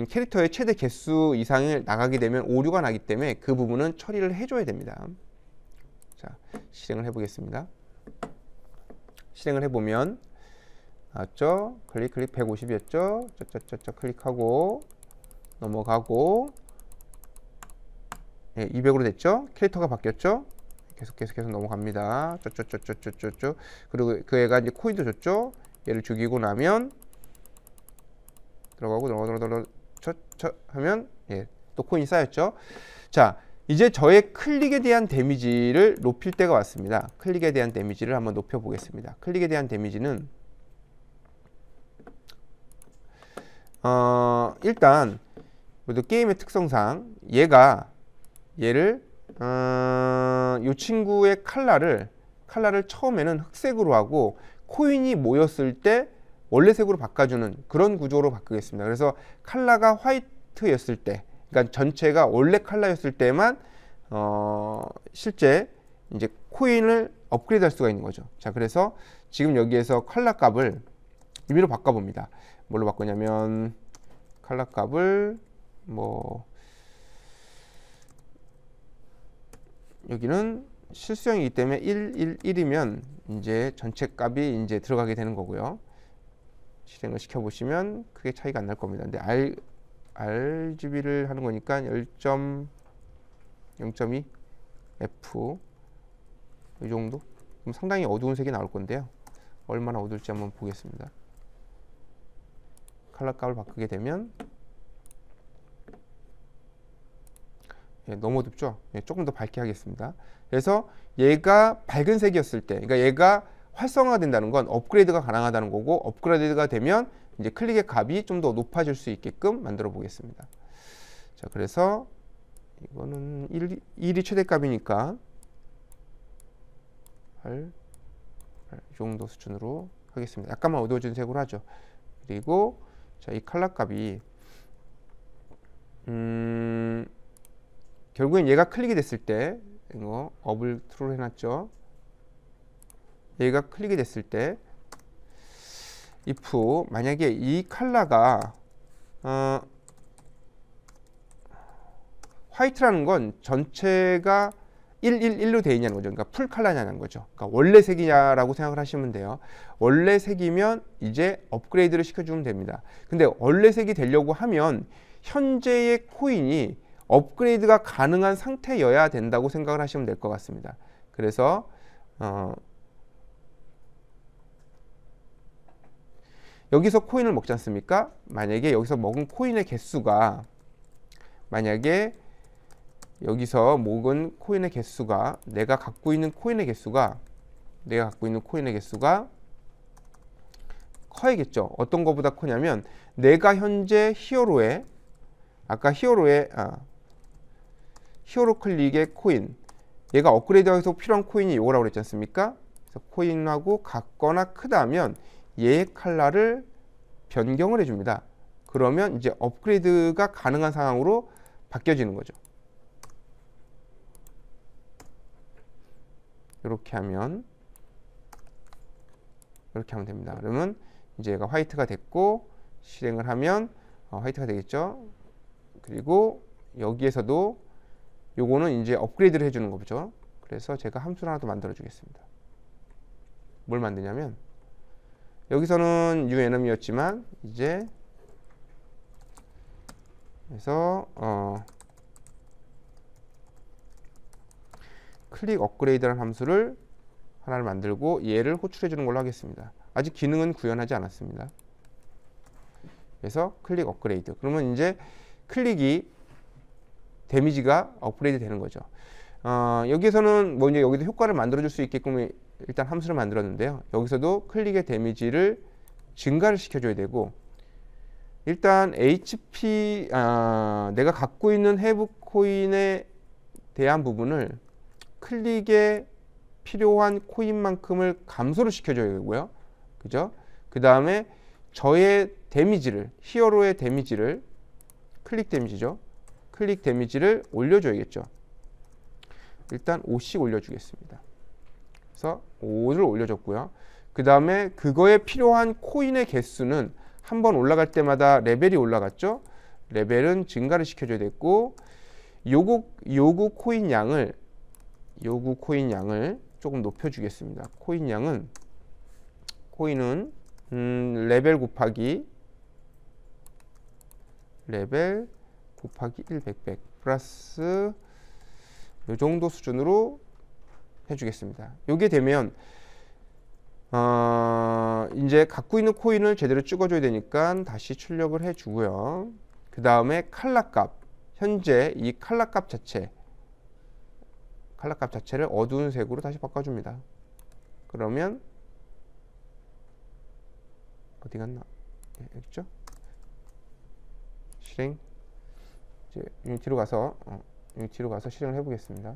캐릭터의 최대 개수 이상을 나가게 되면 오류가 나기 때문에 그 부분은 처리를 해줘야 됩니다. 자, 실행을 해보겠습니다. 실행을 해보면 맞죠? 클릭 150이었죠? 클릭하고 넘어가고 200으로 됐죠? 캐릭터가 바뀌었죠? 계속 넘어갑니다. 쪼쪼쪼쪼쪼쪼. 그리고 그 애가 이제 코인도 줬죠. 얘를 죽이고 나면 들어가고 하면 예, 또 코인이 쌓였죠. 자, 이제 저의 클릭에 대한 데미지를 높일 때가 왔습니다. 클릭에 대한 데미지를 한번 높여 보겠습니다. 클릭에 대한 데미지는 일단 모두 게임의 특성상 얘를 이 친구의 칼라를 처음에는 흑색으로 하고 코인이 모였을 때 원래 색으로 바꿔주는 그런 구조로 바꾸겠습니다. 그래서 칼라가 화이트였을 때, 그러니까 전체가 원래 칼라였을 때만 실제 이제 코인을 업그레이드할 수가 있는 거죠. 자, 그래서 지금 여기에서 칼라 값을 임의로 바꿔봅니다. 뭘로 바꾸냐면 칼라 값을 뭐 여기는 실수형이기 때문에 111이면 이제 전체 값이 이제 들어가게 되는 거고요. 실행을 시켜 보시면 크게 차이가 안 날 겁니다. 근데 RGB를 하는 거니까 0.2 F 이 정도? 그럼 상당히 어두운 색이 나올 건데요. 얼마나 어두울지 한번 보겠습니다. 컬러 값을 바꾸게 되면 예, 너무 어둡죠? 예, 조금 더 밝게 하겠습니다. 그래서 얘가 밝은 색이었을 때, 그러니까 얘가 활성화가 된다는 건 업그레이드가 가능하다는 거고, 업그레이드가 되면 이제 클릭의 값이 좀 더 높아질 수 있게끔 만들어 보겠습니다. 자, 그래서 이거는 1이 최대값이니까 8, 이 정도 수준으로 하겠습니다. 약간만 어두워진 색으로 하죠. 그리고 자, 이 컬러 값이 결국엔 얘가 클릭이 됐을 때 이거 업을 트루로 해놨죠. 얘가 클릭이 됐을 때 if 만약에 이 컬러가 화이트라는 건 전체가 111로 되어 있냐는 거죠. 그러니까 풀 컬러냐는 거죠. 그러니까 원래 색이냐라고 생각을 하시면 돼요. 원래 색이면 이제 업그레이드를 시켜주면 됩니다. 근데 원래 색이 되려고 하면 현재의 코인이 업그레이드가 가능한 상태여야 된다고 생각을 하시면 될 것 같습니다. 그래서 여기서 코인을 먹지 않습니까? 만약에 여기서 먹은 코인의 개수가 만약에 여기서 먹은 코인의 개수가 내가 갖고 있는 코인의 개수가 커야겠죠. 어떤 거보다 크냐면 내가 현재 히어로의 아까 히어로 클릭의 코인 얘가 업그레이드하기 위해서 필요한 코인이 이거라고 그랬지 않습니까? 그래서 코인하고 같거나 크다면 얘의 컬러를 변경을 해줍니다. 그러면 이제 업그레이드가 가능한 상황으로 바뀌어지는 거죠. 이렇게 하면 됩니다. 그러면 이제 얘가 화이트가 됐고 실행을 하면 화이트가 되겠죠. 그리고 여기에서도 요거는 이제 업그레이드를 해주는 거죠. 그래서 제가 함수를 하나 더 만들어 주겠습니다. 뭘 만드냐면 여기서는 uenum이었지만 이제 그래서 클릭 업그레이드라는 함수를 하나를 만들고 얘를 호출해 주는 걸로 하겠습니다. 아직 기능은 구현하지 않았습니다. 그래서 클릭 업그레이드. 그러면 이제 클릭이 데미지가 업그레이드 되는 거죠. 여기에서는 뭐 이제 여기도 효과를 만들어 줄 수 있게끔 일단 함수를 만들었는데요. 여기서도 클릭의 데미지를 증가를 시켜줘야 되고 일단 HP 내가 갖고 있는 해브 코인에 대한 부분을 클릭에 필요한 코인만큼을 감소를 시켜줘야 되고요. 그죠? 그 다음에 저의 데미지를 히어로의 데미지를 클릭 데미지죠. 클릭 데미지를 올려줘야겠죠. 일단 5씩 올려주겠습니다. 그래서 5를 올려줬고요. 그 다음에 그거에 필요한 코인의 개수는 한번 올라갈 때마다 레벨이 올라갔죠. 레벨은 증가를 시켜줘야 됐고 요구 코인 양을 조금 높여주겠습니다. 코인은 레벨 곱하기 1 100 플러스 요 정도 수준으로 해주겠습니다. 요게 되면 이제 갖고 있는 코인을 제대로 찍어줘야 되니까 다시 출력을 해주고요. 그 다음에 칼라값, 현재 이 칼라값 자체를 어두운 색으로 다시 바꿔줍니다. 그러면 어디 갔나? 네, 여기 있죠? 실행. 이제 유니티로 가서 실행을 해보겠습니다.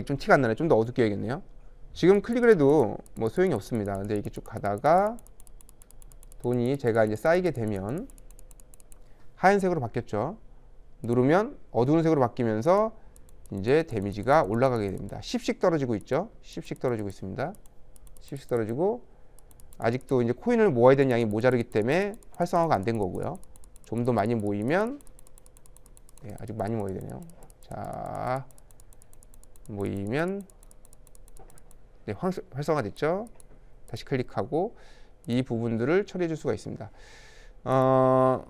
좀 티가 안 나네. 좀 더 어둡게 해야겠네요. 지금 클릭을 해도 뭐 소용이 없습니다. 근데 이렇게 쭉 가다가 돈이 제가 이제 쌓이게 되면 하얀색으로 바뀌었죠. 누르면 어두운 색으로 바뀌면서 이제 데미지가 올라가게 됩니다. 10씩 떨어지고 있죠. 10씩 떨어지고 있습니다. 10씩 떨어지고 아직도 이제 코인을 모아야 되는 양이 모자르기 때문에 활성화가 안 된 거고요. 좀 더 많이 모이면 네, 아직 많이 모여야 되네요. 자, 모이면 네, 활성화 됐죠. 다시 클릭하고 이 부분들을 처리해 줄 수가 있습니다. 칼라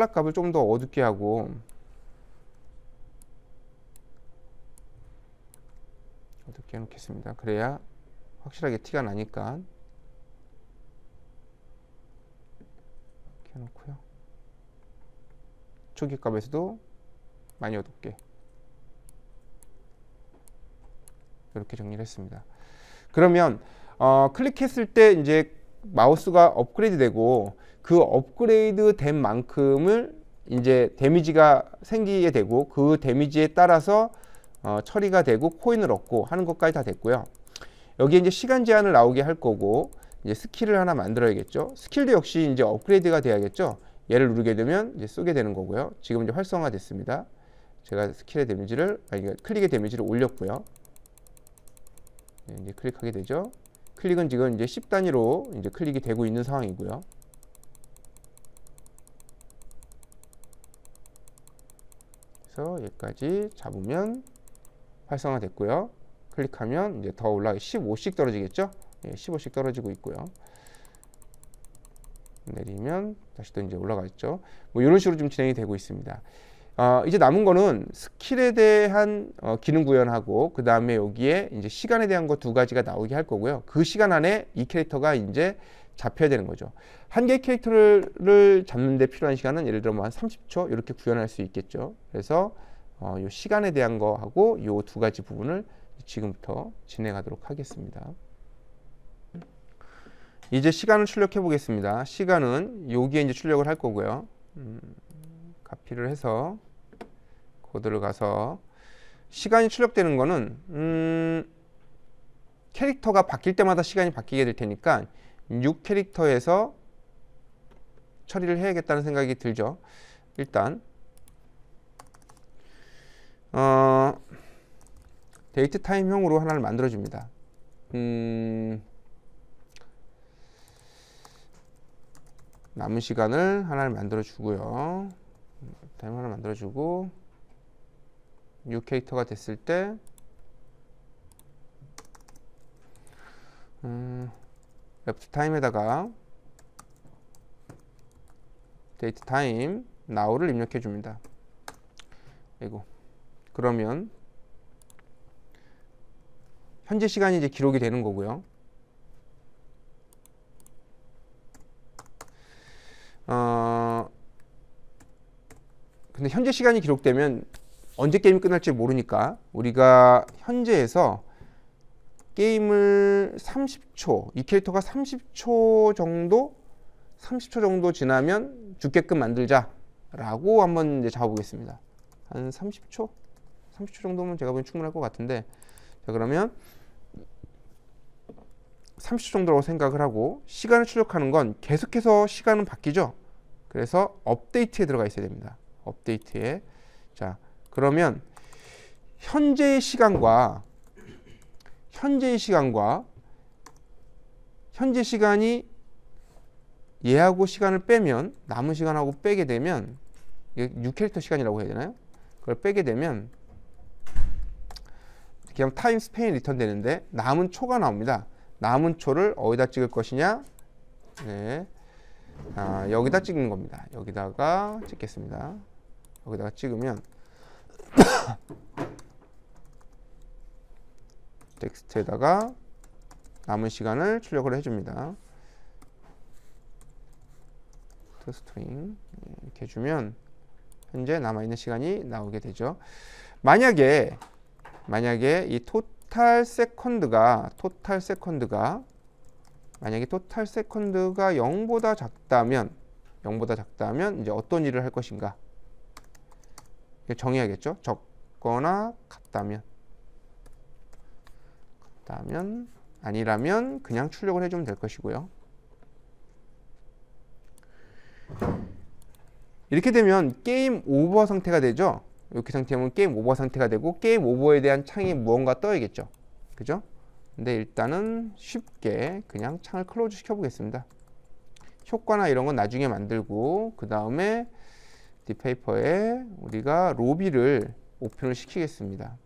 값을 좀 더 어둡게 하고 어둡게 해놓겠습니다. 그래야 확실하게 티가 나니까 이렇게 해놓고요. 초기 값에서도 많이 어둡게 이렇게 정리를 했습니다. 그러면 클릭했을 때 이제 마우스가 업그레이드 되고 그 업그레이드 된 만큼을 이제 데미지가 생기게 되고 그 데미지에 따라서 처리가 되고 코인을 얻고 하는 것까지 다 됐고요. 여기에 이제 시간 제한을 나오게 할 거고 이제 스킬을 하나 만들어야겠죠. 스킬도 역시 이제 업그레이드가 돼야겠죠. 얘를 누르게 되면 이제 쏘게 되는 거고요. 지금 이제 활성화 됐습니다. 제가 스킬의 데미지를 클릭의 데미지를 올렸고요. 네, 이제 클릭하게 되죠. 클릭은 지금 이제 10단위로 이제 클릭이 되고 있는 상황이고요. 그래서 여기까지 잡으면 활성화 됐고요. 클릭하면 이제 더 올라가 15씩 떨어지겠죠. 예, 15씩 떨어지고 있고요. 내리면 다시 또 이제 올라가겠죠. 뭐 이런 식으로 좀 진행이 되고 있습니다. 이제 남은 거는 스킬에 대한 기능 구현하고 그 다음에 여기에 이제 시간에 대한 거 두 가지가 나오게 할 거고요. 그 시간 안에 이 캐릭터가 이제 잡혀야 되는 거죠. 한 개의 캐릭터를 잡는 데 필요한 시간은 예를 들어 뭐 한 30초 이렇게 구현할 수 있겠죠. 그래서 요 시간에 대한 거 하고 요 두 가지 부분을 지금부터 진행하도록 하겠습니다. 이제 시간을 출력해 보겠습니다. 시간은 여기에 이제 출력을 할 거고요. 카피를 해서 코드를 가서 시간이 출력되는 거는 캐릭터가 바뀔 때마다 시간이 바뀌게 될 테니까 6캐릭터에서 처리를 해야겠다는 생각이 들죠. 일단 데이트 타임형으로 하나를 만들어 줍니다. 남은 시간을 하나를 만들어 주고요. 타임 하나 만들어 주고 6캐릭터가 됐을 때 레프트 타임에다가 데이트 타임 now를 입력해 줍니다. 이거 그러면 현재 시간이 이제 기록이 되는 거고요. 근데 현재 시간이 기록되면 언제 게임이 끝날지 모르니까 우리가 현재에서 게임을 30초, 이 캐릭터가 30초 정도 지나면 죽게끔 만들자 라고 한번 이제 잡아보겠습니다. 한 30초? 30초 정도면 제가 보기엔 충분할 것 같은데, 자 그러면 30초 정도라고 생각을 하고 시간을 출력하는 건 계속해서 시간은 바뀌죠. 그래서 업데이트에 들어가 있어야 됩니다. 업데이트에. 자 그러면 현재 시간이 얘하고 시간을 빼면 남은 시간하고 빼게 되면 6캐릭터 시간이라고 해야 되나요? 그걸 빼게 되면 그냥 타임 스페인 리턴 되는데 남은 초가 나옵니다. 남은 초를 어디다 찍을 것이냐? 네. 여기다 찍는 겁니다. 여기다가 찍겠습니다. 여기다가 찍으면 텍스트에다가 남은 시간을 출력을 해줍니다. 스트링 이렇게 해주면 현재 남아있는 시간이 나오게 되죠. 만약에 이 토탈 세컨드가 만약에 토탈 세컨드가 0보다 작다면 이제 어떤 일을 할 것인가 정해야겠죠. 적거나 같다면 아니라면 그냥 출력을 해주면 될 것이고요. 이렇게 되면 게임 오버 상태가 되죠. 이렇게 상태면 게임 오버 상태가 되고 게임 오버에 대한 창이 무언가 떠야겠죠. 그죠? 근데 일단은 쉽게 그냥 창을 클로즈 시켜 보겠습니다. 효과나 이런 건 나중에 만들고 그 다음에 디페이퍼에 우리가 로비를 오픈을 시키겠습니다.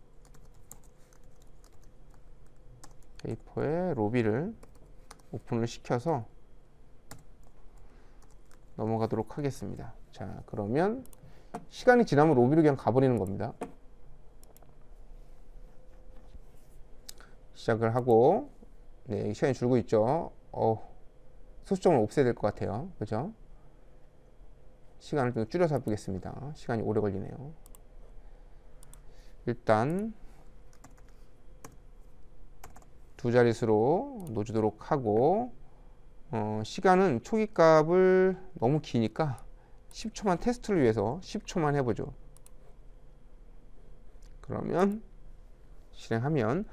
페이퍼에 로비를 오픈을 시켜서 넘어가도록 하겠습니다. 자, 그러면 시간이 지나면 로비로 그냥 가버리는 겁니다. 시작을 하고, 네, 시간이 줄고 있죠. 소수점을 없애야 될 것 같아요. 그죠? 시간을 좀 줄여서 해보겠습니다. 시간이 오래 걸리네요. 일단 두 자릿수로 놓주도록 하고, 시간은 초기 값을 너무 기니까 10초만 테스트를 위해서 10초만 해보죠. 그러면 실행하면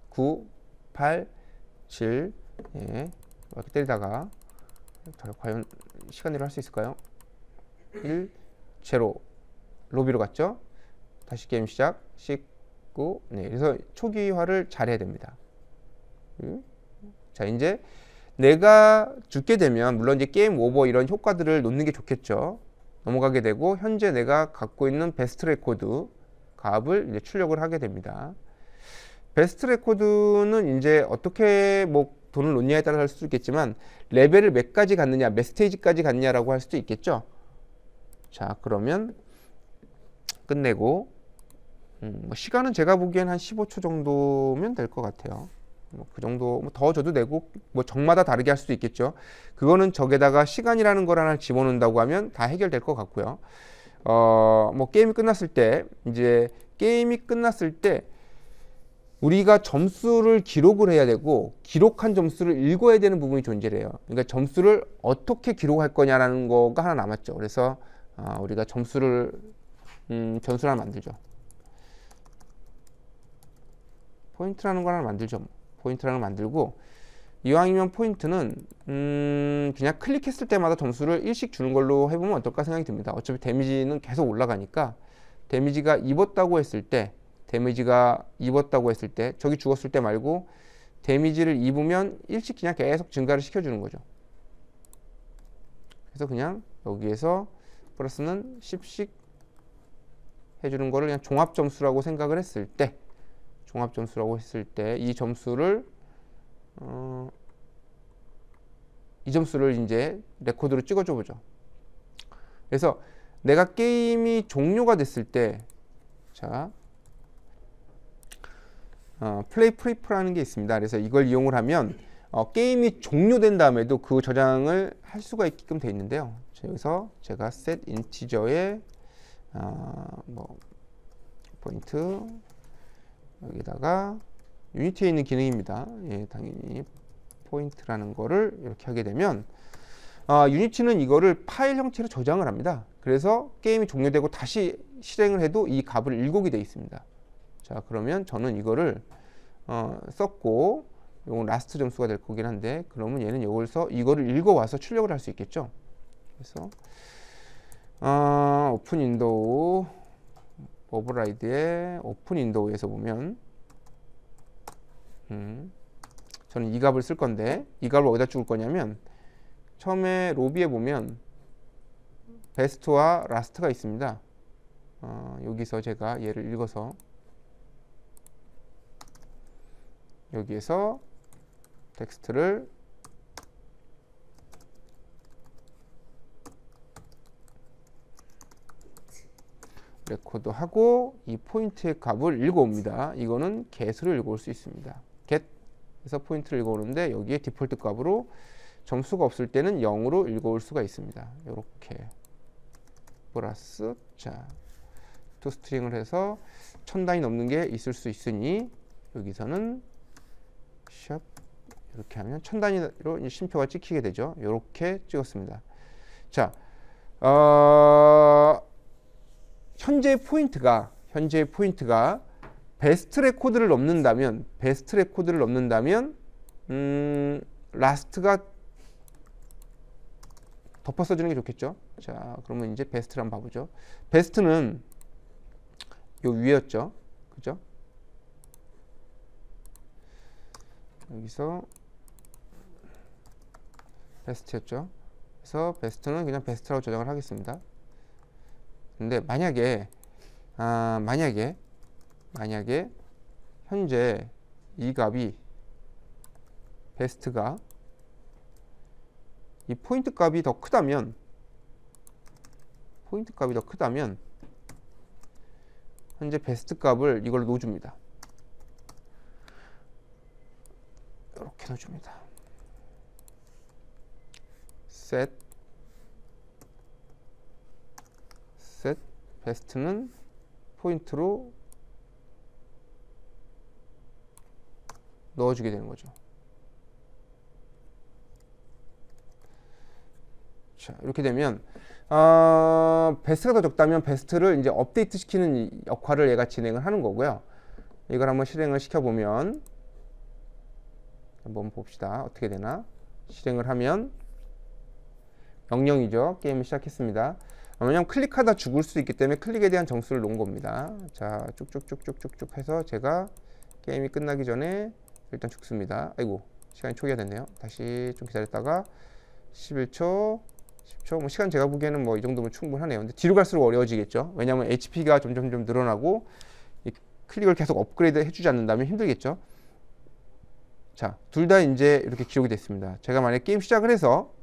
9, 8, 7 예, 이렇게 때리다가 과연 시간대로 할 수 있을까요? 1, 0 로비로 갔죠. 다시 게임 시작 19 네, 그래서 초기화를 잘 해야 됩니다. 자, 이제 내가 죽게 되면 물론 이제 게임 오버 이런 효과들을 놓는 게 좋겠죠. 넘어가게 되고 현재 내가 갖고 있는 베스트 레코드 값을 이제 출력을 하게 됩니다. 베스트 레코드는 이제 어떻게 뭐 돈을 놓냐에 따라 할 수도 있겠지만 레벨을 몇 가지 갔느냐, 몇 스테이지까지 갔냐라고 할 수도 있겠죠. 자, 그러면 끝내고 뭐 시간은 제가 보기엔 한 15초 정도면 될 것 같아요. 뭐 그 정도 뭐 더 줘도 되고 뭐 적마다 다르게 할 수도 있겠죠. 그거는 적에다가 시간이라는 걸 하나 집어넣는다고 하면 다 해결될 것 같고요. 뭐 게임이 끝났을 때 우리가 점수를 기록을 해야 되고 기록한 점수를 읽어야 되는 부분이 존재해요. 그러니까 점수를 어떻게 기록할 거냐라는 거가 하나 남았죠. 그래서 우리가 전술을 하나 만들죠. 포인트라는 거 하나 만들죠. 포인트라는 걸 만들고 이왕이면 포인트는 그냥 클릭했을 때마다 점수를 1씩 주는 걸로 해보면 어떨까 생각이 듭니다. 어차피 데미지는 계속 올라가니까 데미지가 입었다고 했을 때 저기 죽었을 때 말고 데미지를 입으면 1씩 그냥 계속 증가를 시켜주는 거죠. 그래서 그냥 여기에서 플러스는 10씩 해주는 거를 그냥 종합점수라고 생각을 했을 때 이 점수를 이제 레코드로 찍어줘 보죠. 그래서 내가 게임이 종료가 됐을 때 자, 플레이 프리프라는 게 있습니다. 그래서 이걸 이용을 하면 게임이 종료된 다음에도 그 저장을 할 수가 있게끔 되어 있는데요. 여기서 제가 set integer에 뭐 포인트 여기다가 유니티에 있는 기능입니다. 예, 당연히 포인트라는 거를 이렇게 하게 되면 유니티는 이거를 파일 형태로 저장을 합니다. 그래서 게임이 종료되고 다시 실행을 해도 이 값을 일곡이 되어 있습니다. 자, 그러면 저는 이거를 썼고 이건 라스트 점수가 될 거긴 한데 그러면 얘는 이거를 읽어와서 출력을 할 수 있겠죠. 그래서 오픈 윈도우 오버라이드의 오픈 윈도우에서 보면 저는 이 값을 쓸 건데 이 값을 어디다 찍을 거냐면 처음에 로비에 보면 베스트와 라스트가 있습니다. 여기서 제가 얘를 읽어서 여기에서 텍스트를 레코드하고 이 포인트의 값을 읽어옵니다. 이거는 get으로 읽어올 수 있습니다. get 해서 포인트를 읽어오는데 여기에 디폴트 값으로 점수가 없을 때는 0으로 읽어올 수가 있습니다. 이렇게 플러스 자 toString을 해서 1000단위 넘는 게 있을 수 있으니 여기서는 샵 이렇게 하면 1000단위로 심표가 찍히게 되죠. 이렇게 찍었습니다. 자, 현재 포인트가 베스트 레코드를 넘는다면 라스트가 덮어 써주는 게 좋겠죠. 자, 그러면 이제 베스트를 한번 봐보죠. 베스트는 요 위였죠. 그죠? 여기서 베스트였죠. 그래서 베스트는 그냥 베스트라고 저장을 하겠습니다. 근데 만약에 현재 이 값이 베스트가 이 포인트 값이 더 크다면 현재 베스트 값을 이걸로 넣어줍니다. 이렇게 넣어줍니다. set 베스트는 포인트로 넣어주게 되는 거죠. 자, 이렇게 되면 베스트가 더 적다면 베스트를 이제 업데이트 시키는 이 역할을 얘가 진행을 하는 거고요. 이걸 한번 실행을 시켜보면 한번 봅시다. 어떻게 되나. 실행을 하면 00이죠. 게임을 시작했습니다. 왜냐면 클릭하다 죽을 수 있기 때문에 클릭에 대한 점수를 놓은 겁니다. 자, 쭉쭉쭉쭉쭉 해서 제가 게임이 끝나기 전에 일단 죽습니다. 아이고, 시간이 초기화 됐네요. 다시 좀 기다렸다가 11초, 10초. 뭐 시간 제가 보기에는 뭐 이 정도면 충분하네요. 근데 뒤로 갈수록 어려워지겠죠. 왜냐면 HP가 점점 늘어나고 이 클릭을 계속 업그레이드 해주지 않는다면 힘들겠죠. 자, 둘 다 이제 이렇게 기록이 됐습니다. 제가 만약 게임 시작을 해서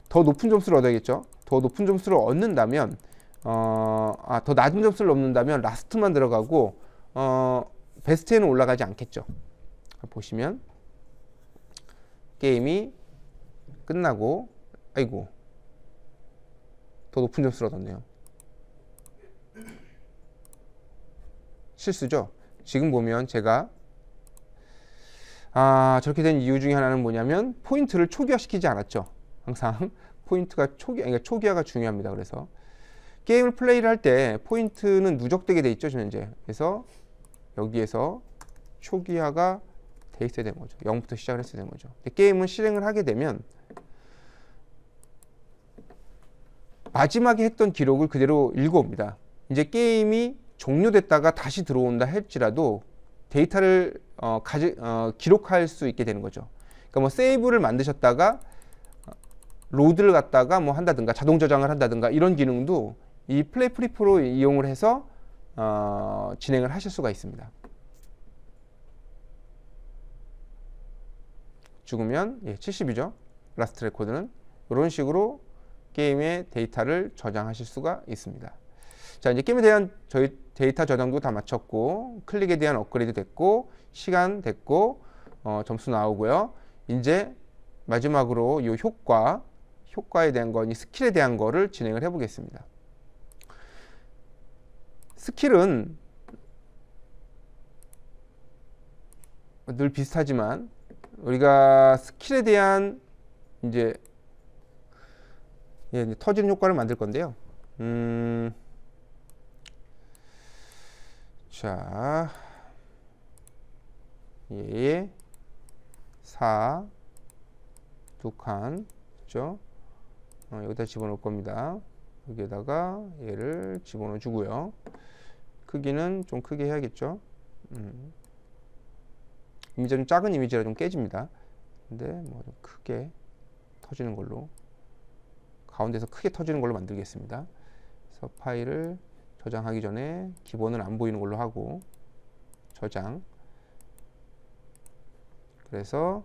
더 높은 점수를 얻어야겠죠. 더 높은 점수를 얻는다면 더 낮은 점수를 얻는다면 라스트만 들어가고 베스트에는 올라가지 않겠죠. 보시면 게임이 끝나고 아이고 더 높은 점수를 얻었네요. 실수죠. 지금 보면 제가 저렇게 된 이유 중에 하나는 뭐냐면 포인트를 초기화시키지 않았죠. 항상 포인트가 그러니까 초기화가 중요합니다. 그래서 게임을 플레이를 할 때 포인트는 누적되게 돼 있죠, 현재. 그래서 여기에서 초기화가 돼 있어야 되는 거죠. 0부터 시작을 했어야 되는 거죠. 근데 게임은 실행을 하게 되면 마지막에 했던 기록을 그대로 읽어옵니다. 이제 게임이 종료됐다가 다시 들어온다 할지라도 데이터를 기록할 수 있게 되는 거죠. 그러니까 뭐 세이브를 만드셨다가 로드를 갖다가 뭐 한다든가 자동 저장을 한다든가 이런 기능도 이 플레이 프리프로 이용을 해서 진행을 하실 수가 있습니다. 죽으면 70이죠. 라스트 레코드는 이런 식으로 게임의 데이터를 저장하실 수가 있습니다. 자, 이제 게임에 대한 저희 데이터 저장도 다 마쳤고 클릭에 대한 업그레이드 됐고 시간 됐고 점수 나오고요. 이제 마지막으로 이 효과에 대한 거, 이 스킬에 대한 거를 진행을 해 보겠습니다. 스킬은 늘 비슷하지만 우리가 스킬에 대한 이제 터지는 효과를 만들 건데요. 자, 4 두 칸 있죠? 여기다 집어넣을 겁니다. 여기에다가 얘를 집어넣어 주고요. 크기는 좀 크게 해야겠죠? 이미지가 좀 작은 이미지라 좀 깨집니다. 근데 뭐 좀 크게 터지는 걸로 가운데서 크게 터지는 걸로 만들겠습니다. 그래서 파일을 저장하기 전에 기본은 안 보이는 걸로 하고 저장. 그래서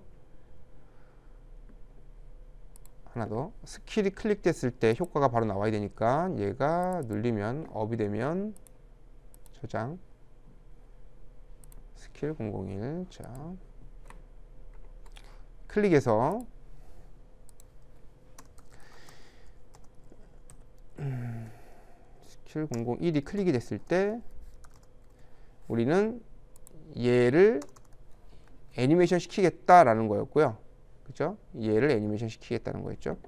하나 더. 스킬이 클릭됐을 때 효과가 바로 나와야 되니까 얘가 눌리면 업이 되면 저장. 스킬 001. 자, 클릭해서 스킬 001이 클릭이 됐을 때 우리는 얘를 애니메이션 시키겠다라는 거였고요. 그죠? 얘를 애니메이션 시키겠다는 거였죠.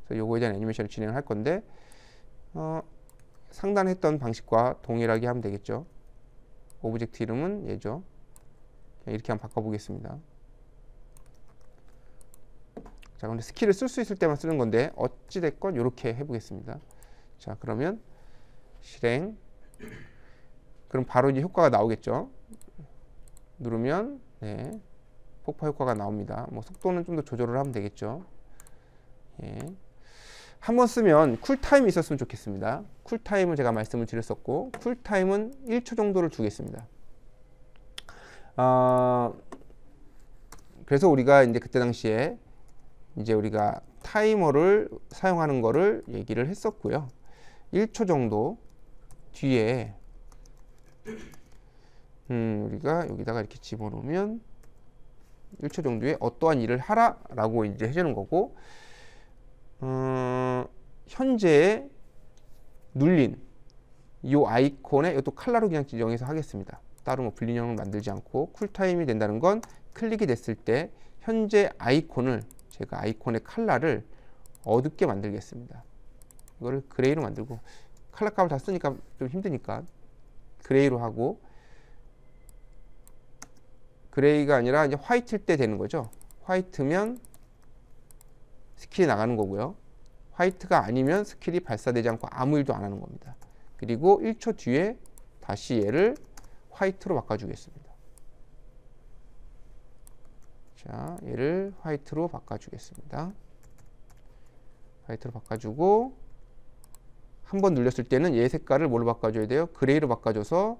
그래서 요거에 대한 애니메이션을 진행을 할 건데 상단했던 방식과 동일하게 하면 되겠죠. 오브젝트 이름은 얘죠. 이렇게 한번 바꿔보겠습니다. 자, 근데 스킬을 쓸 수 있을 때만 쓰는 건데 어찌됐건 이렇게 해보겠습니다. 자, 그러면 실행. 그럼 바로 이제 효과가 나오겠죠. 누르면 네, 폭파 효과가 나옵니다. 뭐 속도는 좀 더 조절을 하면 되겠죠. 예. 한번 쓰면 쿨타임이 있었으면 좋겠습니다. 쿨타임은 제가 말씀을 드렸었고, 쿨타임은 1초 정도를 주겠습니다. 그래서 우리가 이제 그때 당시에 이제 우리가 타이머를 사용하는 거를 얘기를 했었고요. 1초 정도 뒤에 우리가 여기다가 이렇게 집어넣으면 1초 정도에 어떠한 일을 하라라고 이제 해주는 거고, 현재 눌린 이 아이콘에 이것도 컬러로 그냥 지정해서 하겠습니다. 따로 뭐 분리형을 만들지 않고, 쿨타임이 된다는 건 클릭이 됐을 때 현재 아이콘을 제가 아이콘의 컬러를 어둡게 만들겠습니다. 이거를 그레이로 만들고, 컬러 값을 다 쓰니까 좀 힘드니까 그레이로 하고, 그레이가 아니라 이제 화이트일 때 되는 거죠. 화이트면 스킬이 나가는 거고요. 화이트가 아니면 스킬이 발사되지 않고 아무 일도 안 하는 겁니다. 그리고 1초 뒤에 다시 얘를 화이트로 바꿔주겠습니다. 자, 얘를 화이트로 바꿔주겠습니다. 화이트로 바꿔주고, 한번 눌렸을 때는 얘 색깔을 뭘로 바꿔줘야 돼요? 그레이로 바꿔줘서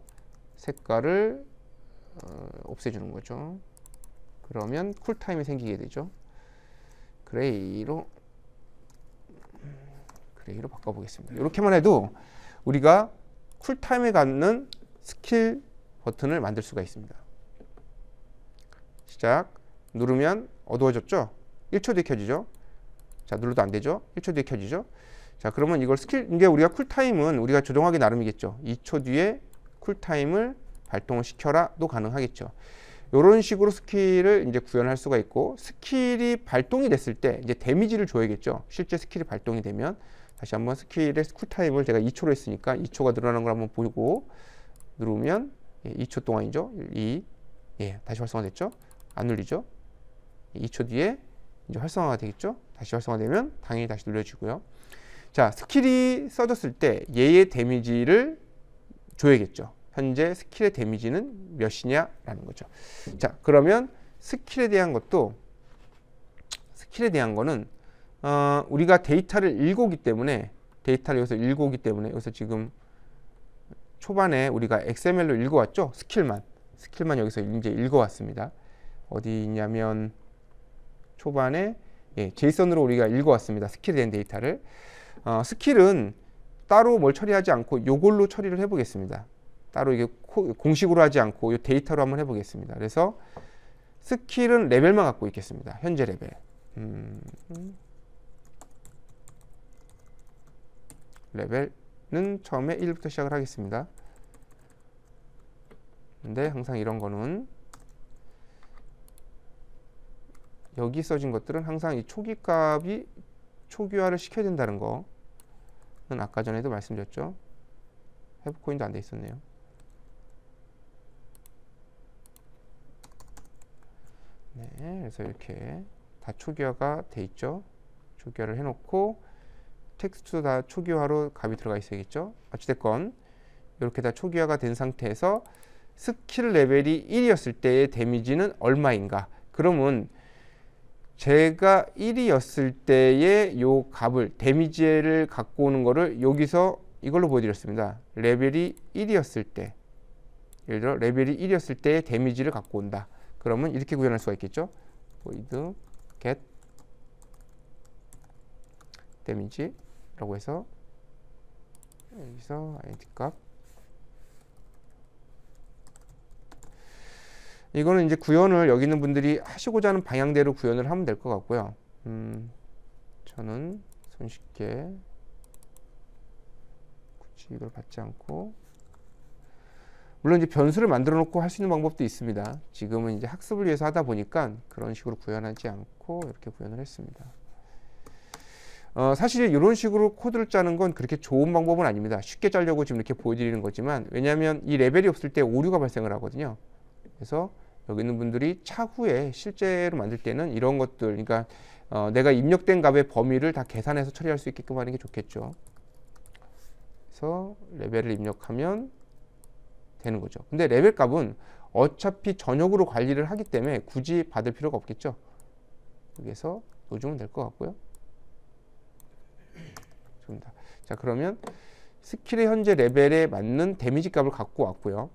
색깔을 없애주는 거죠. 그러면 쿨타임이 생기게 되죠. 그레이로 바꿔보겠습니다. 이렇게만 해도 우리가 쿨타임에 갖는 스킬 버튼을 만들 수가 있습니다. 시작. 누르면 어두워졌죠? 1초 뒤에 켜지죠? 자, 눌러도 안 되죠? 1초 뒤에 켜지죠? 자, 그러면 이걸 이게 우리가 쿨타임은 우리가 조정하기 나름이겠죠. 2초 뒤에 쿨타임을 발동을 시켜라도 가능하겠죠. 이런 식으로 스킬을 이제 구현할 수가 있고, 스킬이 발동이 됐을 때 이제 데미지를 줘야겠죠. 실제 스킬이 발동이 되면 다시 한번 스킬의 쿨타임을 제가 2초로 했으니까 2초가 늘어나는 걸 한번 보고 누르면 2초 동안이죠. 다시 활성화됐죠. 안 눌리죠. 2초 뒤에 이제 활성화가 되겠죠. 다시 활성화되면 당연히 다시 눌려지고요. 자, 스킬이 써졌을 때 얘의 데미지를 줘야겠죠. 현재 스킬의 데미지는 몇이냐라는 거죠. 자, 그러면 스킬에 대한 거는 우리가 데이터를 읽어오기 때문에, 여기서 지금 초반에 우리가 XML로 읽어왔죠. 스킬만 여기서 이제 읽어왔습니다. 어디 있냐면 초반에 제이슨으로 우리가 읽어왔습니다. 스킬에 대한 데이터를. 스킬은 따로 뭘 처리하지 않고 요걸로 처리를 해보겠습니다. 따로 이게 공식으로 하지 않고 이 데이터로 한번 해보겠습니다. 그래서 스킬은 레벨만 갖고 있겠습니다. 현재 레벨. 레벨은 처음에 1부터 시작을 하겠습니다. 근데 항상 이런 거는 여기 써진 것들은 항상 이 초기 값이 초기화를 시켜야 된다는 거는 아까 전에도 말씀드렸죠. 회복코인도 안 돼 있었네요. 네, 그래서 이렇게 다 초기화가 돼 있죠. 초기화를 해놓고 텍스트도 다 초기화로 값이 들어가 있어야겠죠. 어찌됐건 이렇게 다 초기화가 된 상태에서 스킬 레벨이 1이었을 때의 데미지는 얼마인가. 그러면 제가 1이었을 때의 요 값을, 데미지를 갖고 오는 거를 여기서 이걸로 보여드렸습니다. 레벨이 1이었을 때, 예를 들어 레벨이 1이었을 때의 데미지를 갖고 온다. 그러면 이렇게 구현할 수가 있겠죠. void get 데미지라고 해서 여기서 id 값, 이거는 이제 구현을 여기 있는 분들이 하시고자 하는 방향대로 구현을 하면 될 것 같고요. 저는 손쉽게 굳이 이걸 받지 않고, 물론 이제 변수를 만들어 놓고 할 수 있는 방법도 있습니다. 지금은 이제 학습을 위해서 하다 보니까 그런 식으로 구현하지 않고 이렇게 구현을 했습니다. 사실 이런 식으로 코드를 짜는 건 그렇게 좋은 방법은 아닙니다. 쉽게 짜려고 지금 이렇게 보여드리는 거지만, 왜냐하면 이 레벨이 없을 때 오류가 발생을 하거든요. 그래서 여기 있는 분들이 차후에 실제로 만들 때는 이런 것들, 그러니까 내가 입력된 값의 범위를 다 계산해서 처리할 수 있게끔 하는 게 좋겠죠. 그래서 레벨을 입력하면 되는 거죠. 근데 레벨 값은 어차피 전역으로 관리를 하기 때문에 굳이 받을 필요가 없겠죠. 여기에서 넣어주면 될 것 같고요. 좋습니다. 자, 그러면 스킬의 현재 레벨에 맞는 데미지 값을 갖고 왔고요.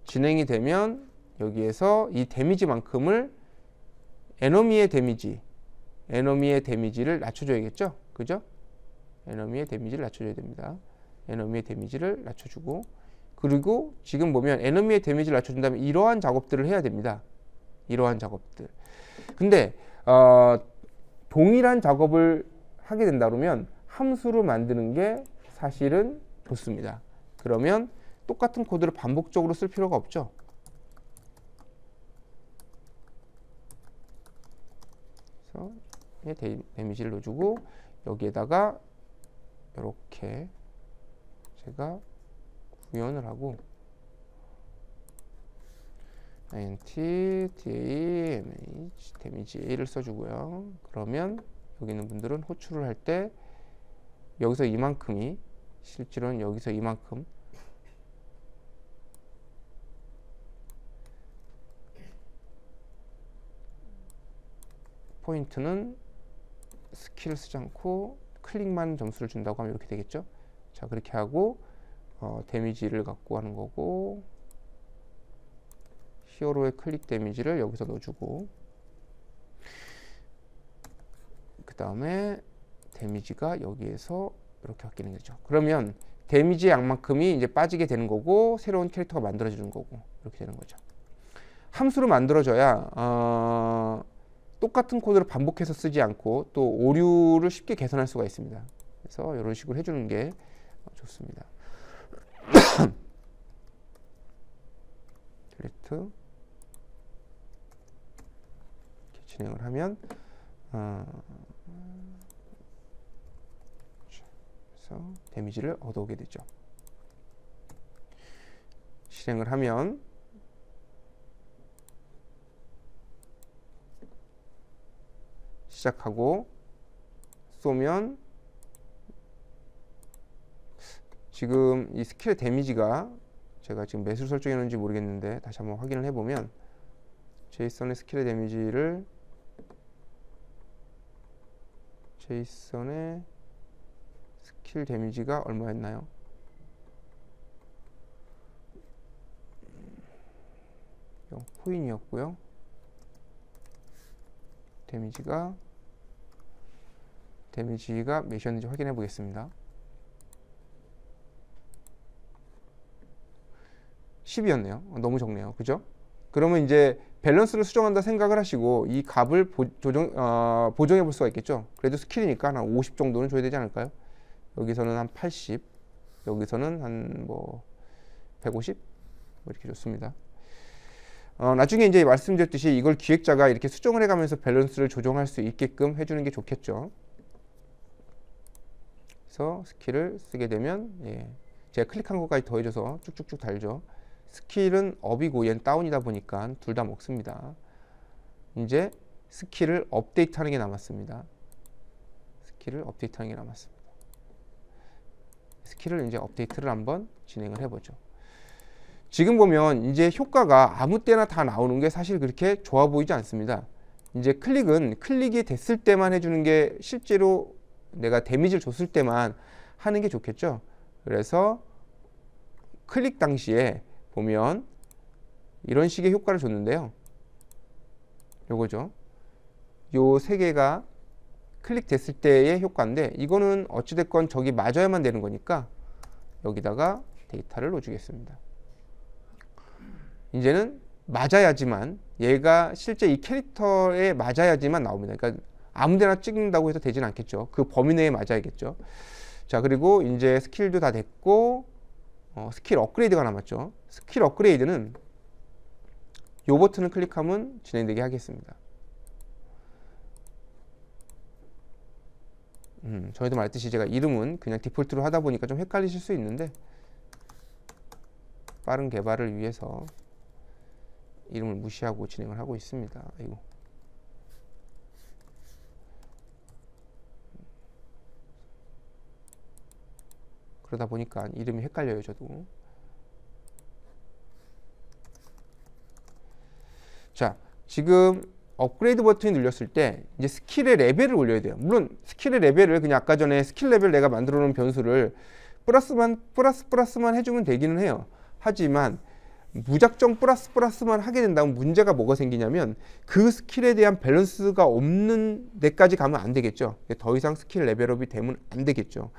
진행이 되면 여기에서 이 데미지만큼을 에너미의 데미지를 낮춰줘야겠죠. 그죠? 에너미의 데미지를 낮춰줘야 됩니다. 에너미의 데미지를 낮춰주고, 그리고 지금 보면 에너미의 데미지를 낮춰준다면 이러한 작업들을 해야 됩니다. 이러한 작업들. 근데 동일한 작업을 하게 된다 그러면 함수로 만드는 게 사실은 좋습니다. 그러면 똑같은 코드를 반복적으로 쓸 필요가 없죠. 그래서 데미지를 넣어주고, 여기에다가 이렇게 제가 구현을 하고 int da 데미지를 써주고요. 그러면 여기 있는 분들은 호출을 할 때 여기서 이만큼이 실제로는 여기서 이만큼, 포인트는 스킬을 쓰지 않고 클릭만 점수를 준다고 하면 이렇게 되겠죠. 자, 그렇게 하고 데미지를 갖고 하는 거고, 히어로의 클릭 데미지를 여기서 넣어주고, 그 다음에 데미지가 여기에서 이렇게 바뀌는 거죠. 그러면 데미지의 양만큼이 이제 빠지게 되는 거고, 새로운 캐릭터가 만들어지는 거고, 이렇게 되는 거죠. 함수로 만들어져야 똑같은 코드를 반복해서 쓰지 않고 또 오류를 쉽게 개선할 수가 있습니다. 그래서 이런 식으로 해주는 게 좋습니다. 딜리트 이렇게 진행을 하면 그래서 데미지를 얻어오게 되죠. 실행을 하면 시작하고 쏘면 지금 이 스킬의 데미지가 제가 지금 몇을 설정해 놓은지 모르겠는데 다시 한번 확인을 해보면 제이슨의 스킬의 데미지를 제이슨의 스킬 데미지가 얼마였나요? 코인이었고요. 데미지가 몇이었는지 확인해 보겠습니다. 10이었네요. 너무 적네요. 그죠? 그러면 이제 밸런스를 수정한다 생각을 하시고 이 값을 보정해 볼 수가 있겠죠. 그래도 스킬이니까 한 50 정도는 줘야 되지 않을까요? 여기서는 한 80, 여기서는 한 뭐 150 뭐 이렇게 줬습니다. 나중에 이제 말씀드렸듯이 이걸 기획자가 이렇게 수정을 해가면서 밸런스를 조정할 수 있게끔 해주는 게 좋겠죠. 그래서 스킬을 쓰게 되면 제가 클릭한 것까지 더해줘서 쭉쭉쭉 달죠. 스킬은 업이고 얘는 다운이다 보니까 둘 다 먹습니다. 이제 스킬을 업데이트하는 게 남았습니다. 스킬을 이제 업데이트를 한번 진행을 해보죠. 지금 보면 이제 효과가 아무 때나 다 나오는 게 사실 그렇게 좋아 보이지 않습니다. 이제 클릭이 됐을 때만 해주는 게 실제로 내가 데미지를 줬을 때만 하는 게 좋겠죠. 그래서 클릭 당시에 보면 이런 식의 효과를 줬는데요. 요거죠. 요 세 개가 클릭됐을 때의 효과인데, 이거는 어찌됐건 저기 맞아야만 되는 거니까 여기다가 데이터를 넣어주겠습니다. 이제는 맞아야지만, 얘가 실제 이 캐릭터에 맞아야지만 나옵니다. 그러니까 아무데나 찍는다고 해서 되진 않겠죠. 그 범위 내에 맞아야겠죠. 자, 그리고 이제 스킬도 다 됐고, 스킬 업그레이드가 남았죠. 스킬 업그레이드는 요 버튼을 클릭하면 진행되게 하겠습니다. 전에도 말했듯이 제가 이름은 그냥 디폴트로 하다 보니까 좀 헷갈리실 수 있는데, 빠른 개발을 위해서 이름을 무시하고 진행을 하고 있습니다. 아이고. 그러다 보니까 이름이 헷갈려요, 저도. 자, 지금 업그레이드 버튼이 눌렸을 때 이제 스킬의 레벨을 올려야 돼요. 물론 스킬의 레벨을 그냥 아까 전에 스킬 레벨 내가 만들어 놓은 변수를 플러스만 해주면 되기는 해요. 하지만 무작정 플러스만 하게 된다면 문제가 뭐가 생기냐면, 그 스킬에 대한 밸런스가 없는 데까지 가면 안 되겠죠. 더 이상 스킬 레벨업이 되면 안 되겠죠.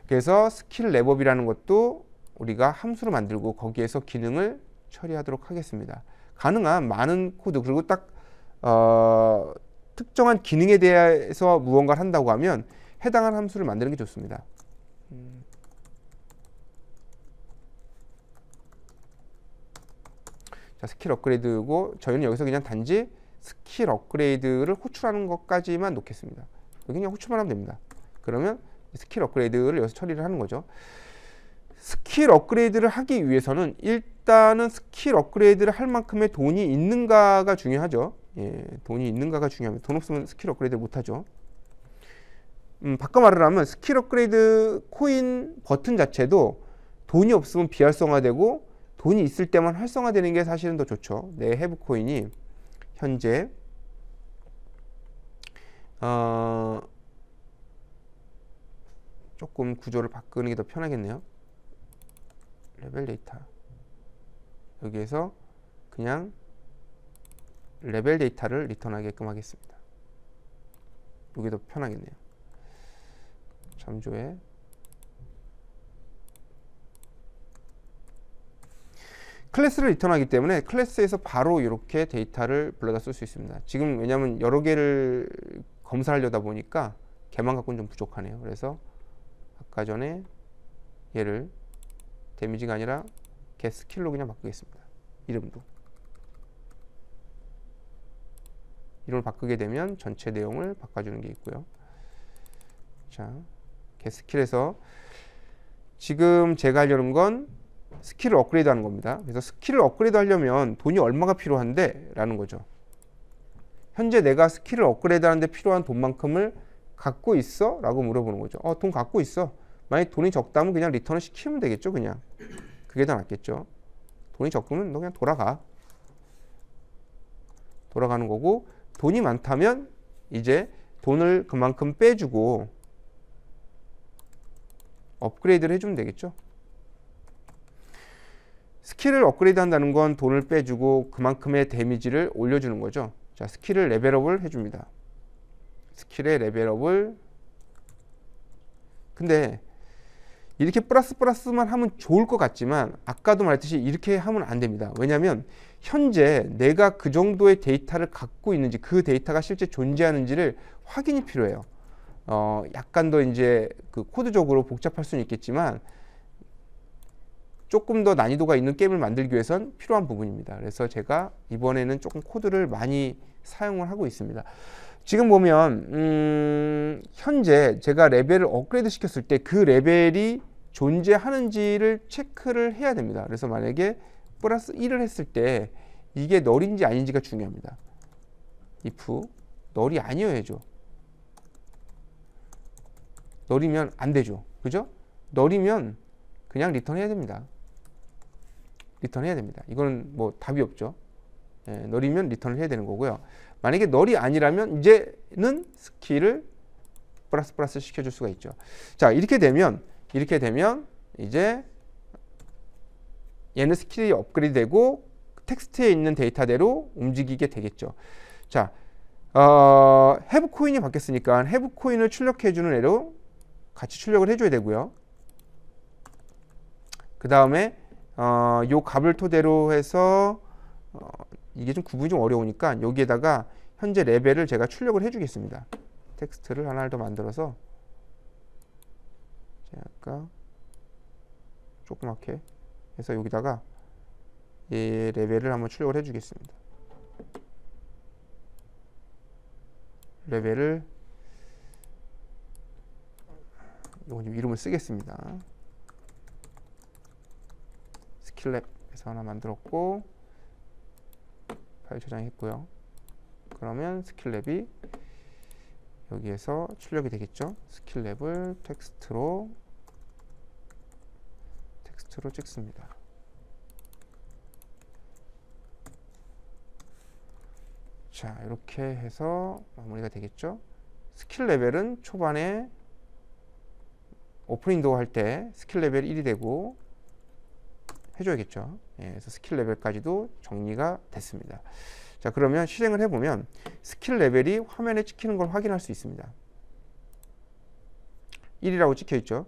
그래서 스킬 랩업이라는 것도 우리가 함수로 만들고 거기에서 기능을 처리하도록 하겠습니다. 가능한 많은 코드, 그리고 딱 특정한 기능에 대해서 무언가를 한다고 하면 해당한 함수를 만드는 게 좋습니다. 자, 스킬 업그레이드고, 저희는 여기서 그냥 단지 스킬 업그레이드를 호출하는 것까지만 놓겠습니다. 여기 그냥 호출만 하면 됩니다. 그러면 스킬 업그레이드를 여기서 처리를 하는 거죠. 스킬 업그레이드를 하기 위해서는 일단은 스킬 업그레이드를 할 만큼의 돈이 있는가가 중요하죠. 예, 돈이 있는가가 중요합니다. 돈 없으면 스킬 업그레이드를 못하죠. 바꿔 말을 하면 스킬 업그레이드 코인 버튼 자체도 돈이 없으면 비활성화되고, 돈이 있을 때만 활성화되는 게 사실은 더 좋죠. 내 해브 코인이 현재 조금 구조를 바꾸는 게 더 편하겠네요. 레벨 데이터, 여기에서 그냥 레벨 데이터를 리턴하게끔 하겠습니다. 이게 더 편하겠네요. 참조에 클래스를 리턴하기 때문에 클래스에서 바로 이렇게 데이터를 불러다 쓸 수 있습니다. 지금 왜냐하면 여러 개를 검사하려다 보니까 걔만 갖고는 좀 부족하네요. 그래서 아까 전에 얘를 데미지가 아니라 걔 스킬로 그냥 바꾸겠습니다. 이름도. 이름을 바꾸게 되면 전체 내용을 바꿔주는 게 있고요. 자, 걔 스킬에서 지금 제가 하려는 건 스킬을 업그레이드 하는 겁니다. 그래서 스킬을 업그레이드 하려면 돈이 얼마가 필요한데? 라는 거죠. 현재 내가 스킬을 업그레이드 하는데 필요한 돈만큼을 갖고 있어? 라고 물어보는 거죠. 돈 갖고 있어. 만약 돈이 적다면 그냥 리턴을 시키면 되겠죠. 그냥 그게 더 낫겠죠. 돈이 적으면 너 그냥 돌아가는 거고, 돈이 많다면 이제 돈을 그만큼 빼주고 업그레이드를 해주면 되겠죠. 스킬을 업그레이드 한다는 건 돈을 빼주고 그만큼의 데미지를 올려주는 거죠. 자, 스킬을 레벨업을 해줍니다. 스킬의 레벨업을, 근데 이렇게 플러스만 하면 좋을 것 같지만 아까도 말했듯이 이렇게 하면 안 됩니다. 왜냐하면 현재 내가 그 정도의 데이터를 갖고 있는지, 그 데이터가 실제 존재하는지를 확인이 필요해요. 약간 더 이제 그 코드적으로 복잡할 수는 있겠지만 조금 더 난이도가 있는 게임을 만들기 위해선 필요한 부분입니다. 그래서 제가 이번에는 조금 코드를 많이 사용을 하고 있습니다. 지금 보면 현재 제가 레벨을 업그레이드 시켰을 때 그 레벨이 존재하는지를 체크를 해야 됩니다. 그래서 만약에 플러스 1을 했을 때 이게 널인지 아닌지가 중요합니다. if 널이 아니어야죠. 널이면 안 되죠. 그죠? 널이면 그냥 리턴해야 됩니다. 리턴해야 됩니다. 이거는 뭐 답이 없죠. 예, 널이면 리턴을 해야 되는 거고요. 만약에 널이 아니라면 이제는 스킬을 플러스 시켜줄 수가 있죠. 자, 이렇게 되면 이제 얘는 스킬이 업그레이드 되고 텍스트에 있는 데이터대로 움직이게 되겠죠. 자, have 코인이 바뀌었으니까 have 코인을 출력해주는 애로 같이 출력을 해줘야 되고요. 그 다음에 요 값을 토대로 해서 이게 좀 구분이 좀 어려우니까 여기에다가 현재 레벨을 제가 출력을 해주겠습니다. 텍스트를 하나를 더 만들어서 제가 아까 조그맣게 해서 여기다가 얘 레벨을 한번 출력을 해주겠습니다. 레벨을 이건 이름을 쓰겠습니다. 스킬랩에서 하나 만들었고 파일 저장했고요. 그러면 스킬랩이 여기에서 출력이 되겠죠. 스킬랩을 텍스트로 찍습니다. 자, 이렇게 해서 마무리가 되겠죠. 스킬 레벨은 초반에 오프닝 도어 할 때 스킬 레벨 1이 되고 해줘야겠죠. 예, 그래서 스킬 레벨까지도 정리가 됐습니다. 자, 그러면 실행을 해보면 스킬 레벨이 화면에 찍히는 걸 확인할 수 있습니다. 1이라고 찍혀 있죠.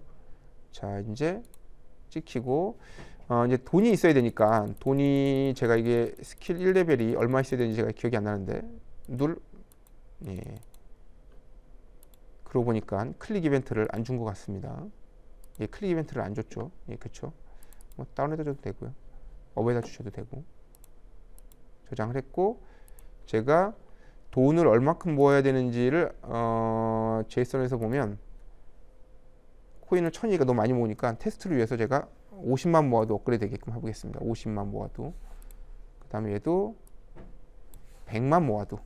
자, 이제 찍히고 이제 돈이 있어야 되니까 돈이 제가 이게 스킬 1레벨이 얼마 있어야 되는지 제가 기억이 안 나는데 예. 그러고 보니까 클릭 이벤트를 안 준 것 같습니다. 예, 클릭 이벤트를 안 줬죠. 예, 그쵸. 뭐 다운해도 줘도 되고요. 업에다 주셔도 되고. 저장을 했고 제가 돈을 얼마큼 모아야 되는지를 제이슨에서 보면 코인을 1000이가 너무 많이 모으니까 테스트를 위해서 제가 50만 모아도 업그레이드 되게끔 해보겠습니다. 50만 모아도. 그 다음에 얘도 100만 모아도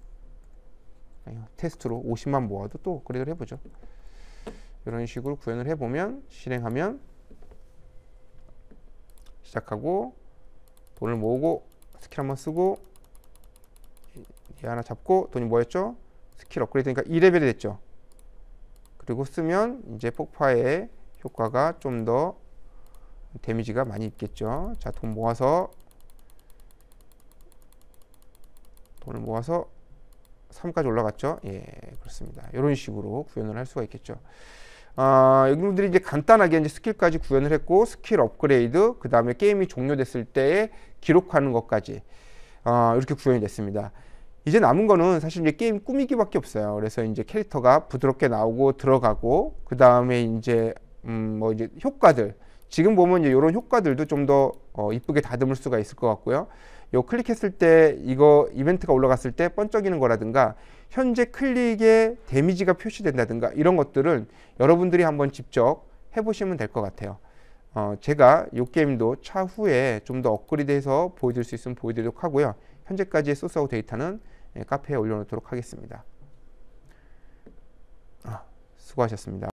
테스트로 50만 모아도 또 업그레이드를 해보죠. 이런 식으로 구현을 해보면 실행하면 시작하고 돈을 모으고 스킬 한번 쓰고 얘 하나 잡고 돈이 뭐였죠? 스킬 업그레이드니까 2레벨이 됐죠. 그리고 쓰면 이제 폭파의 효과가 좀 더 데미지가 많이 있겠죠. 자, 돈을 모아서 3까지 올라갔죠. 예, 그렇습니다. 이런 식으로 구현을 할 수가 있겠죠. 여러분들이 이제 간단하게 이제 스킬까지 구현을 했고 스킬 업그레이드, 그 다음에 게임이 종료됐을 때 기록하는 것까지 이렇게 구현이 됐습니다. 이제 남은 거는 사실 이제 게임 꾸미기밖에 없어요. 그래서 이제 캐릭터가 부드럽게 나오고 들어가고, 그 다음에 이제 뭐 이제 효과들, 지금 보면 이제 이런 효과들도 좀 더 이쁘게 다듬을 수가 있을 것 같고요. 요 클릭했을 때 이거 이벤트가 올라갔을 때 번쩍이는 거라든가 현재 클릭에 데미지가 표시된다든가 이런 것들은 여러분들이 한번 직접 해보시면 될 것 같아요. 제가 이 게임도 차후에 좀 더 업그레이드해서 보여드릴 수 있으면 보여드리도록 하고요. 현재까지의 소스하고 데이터는 카페에 올려놓도록 하겠습니다. 수고하셨습니다.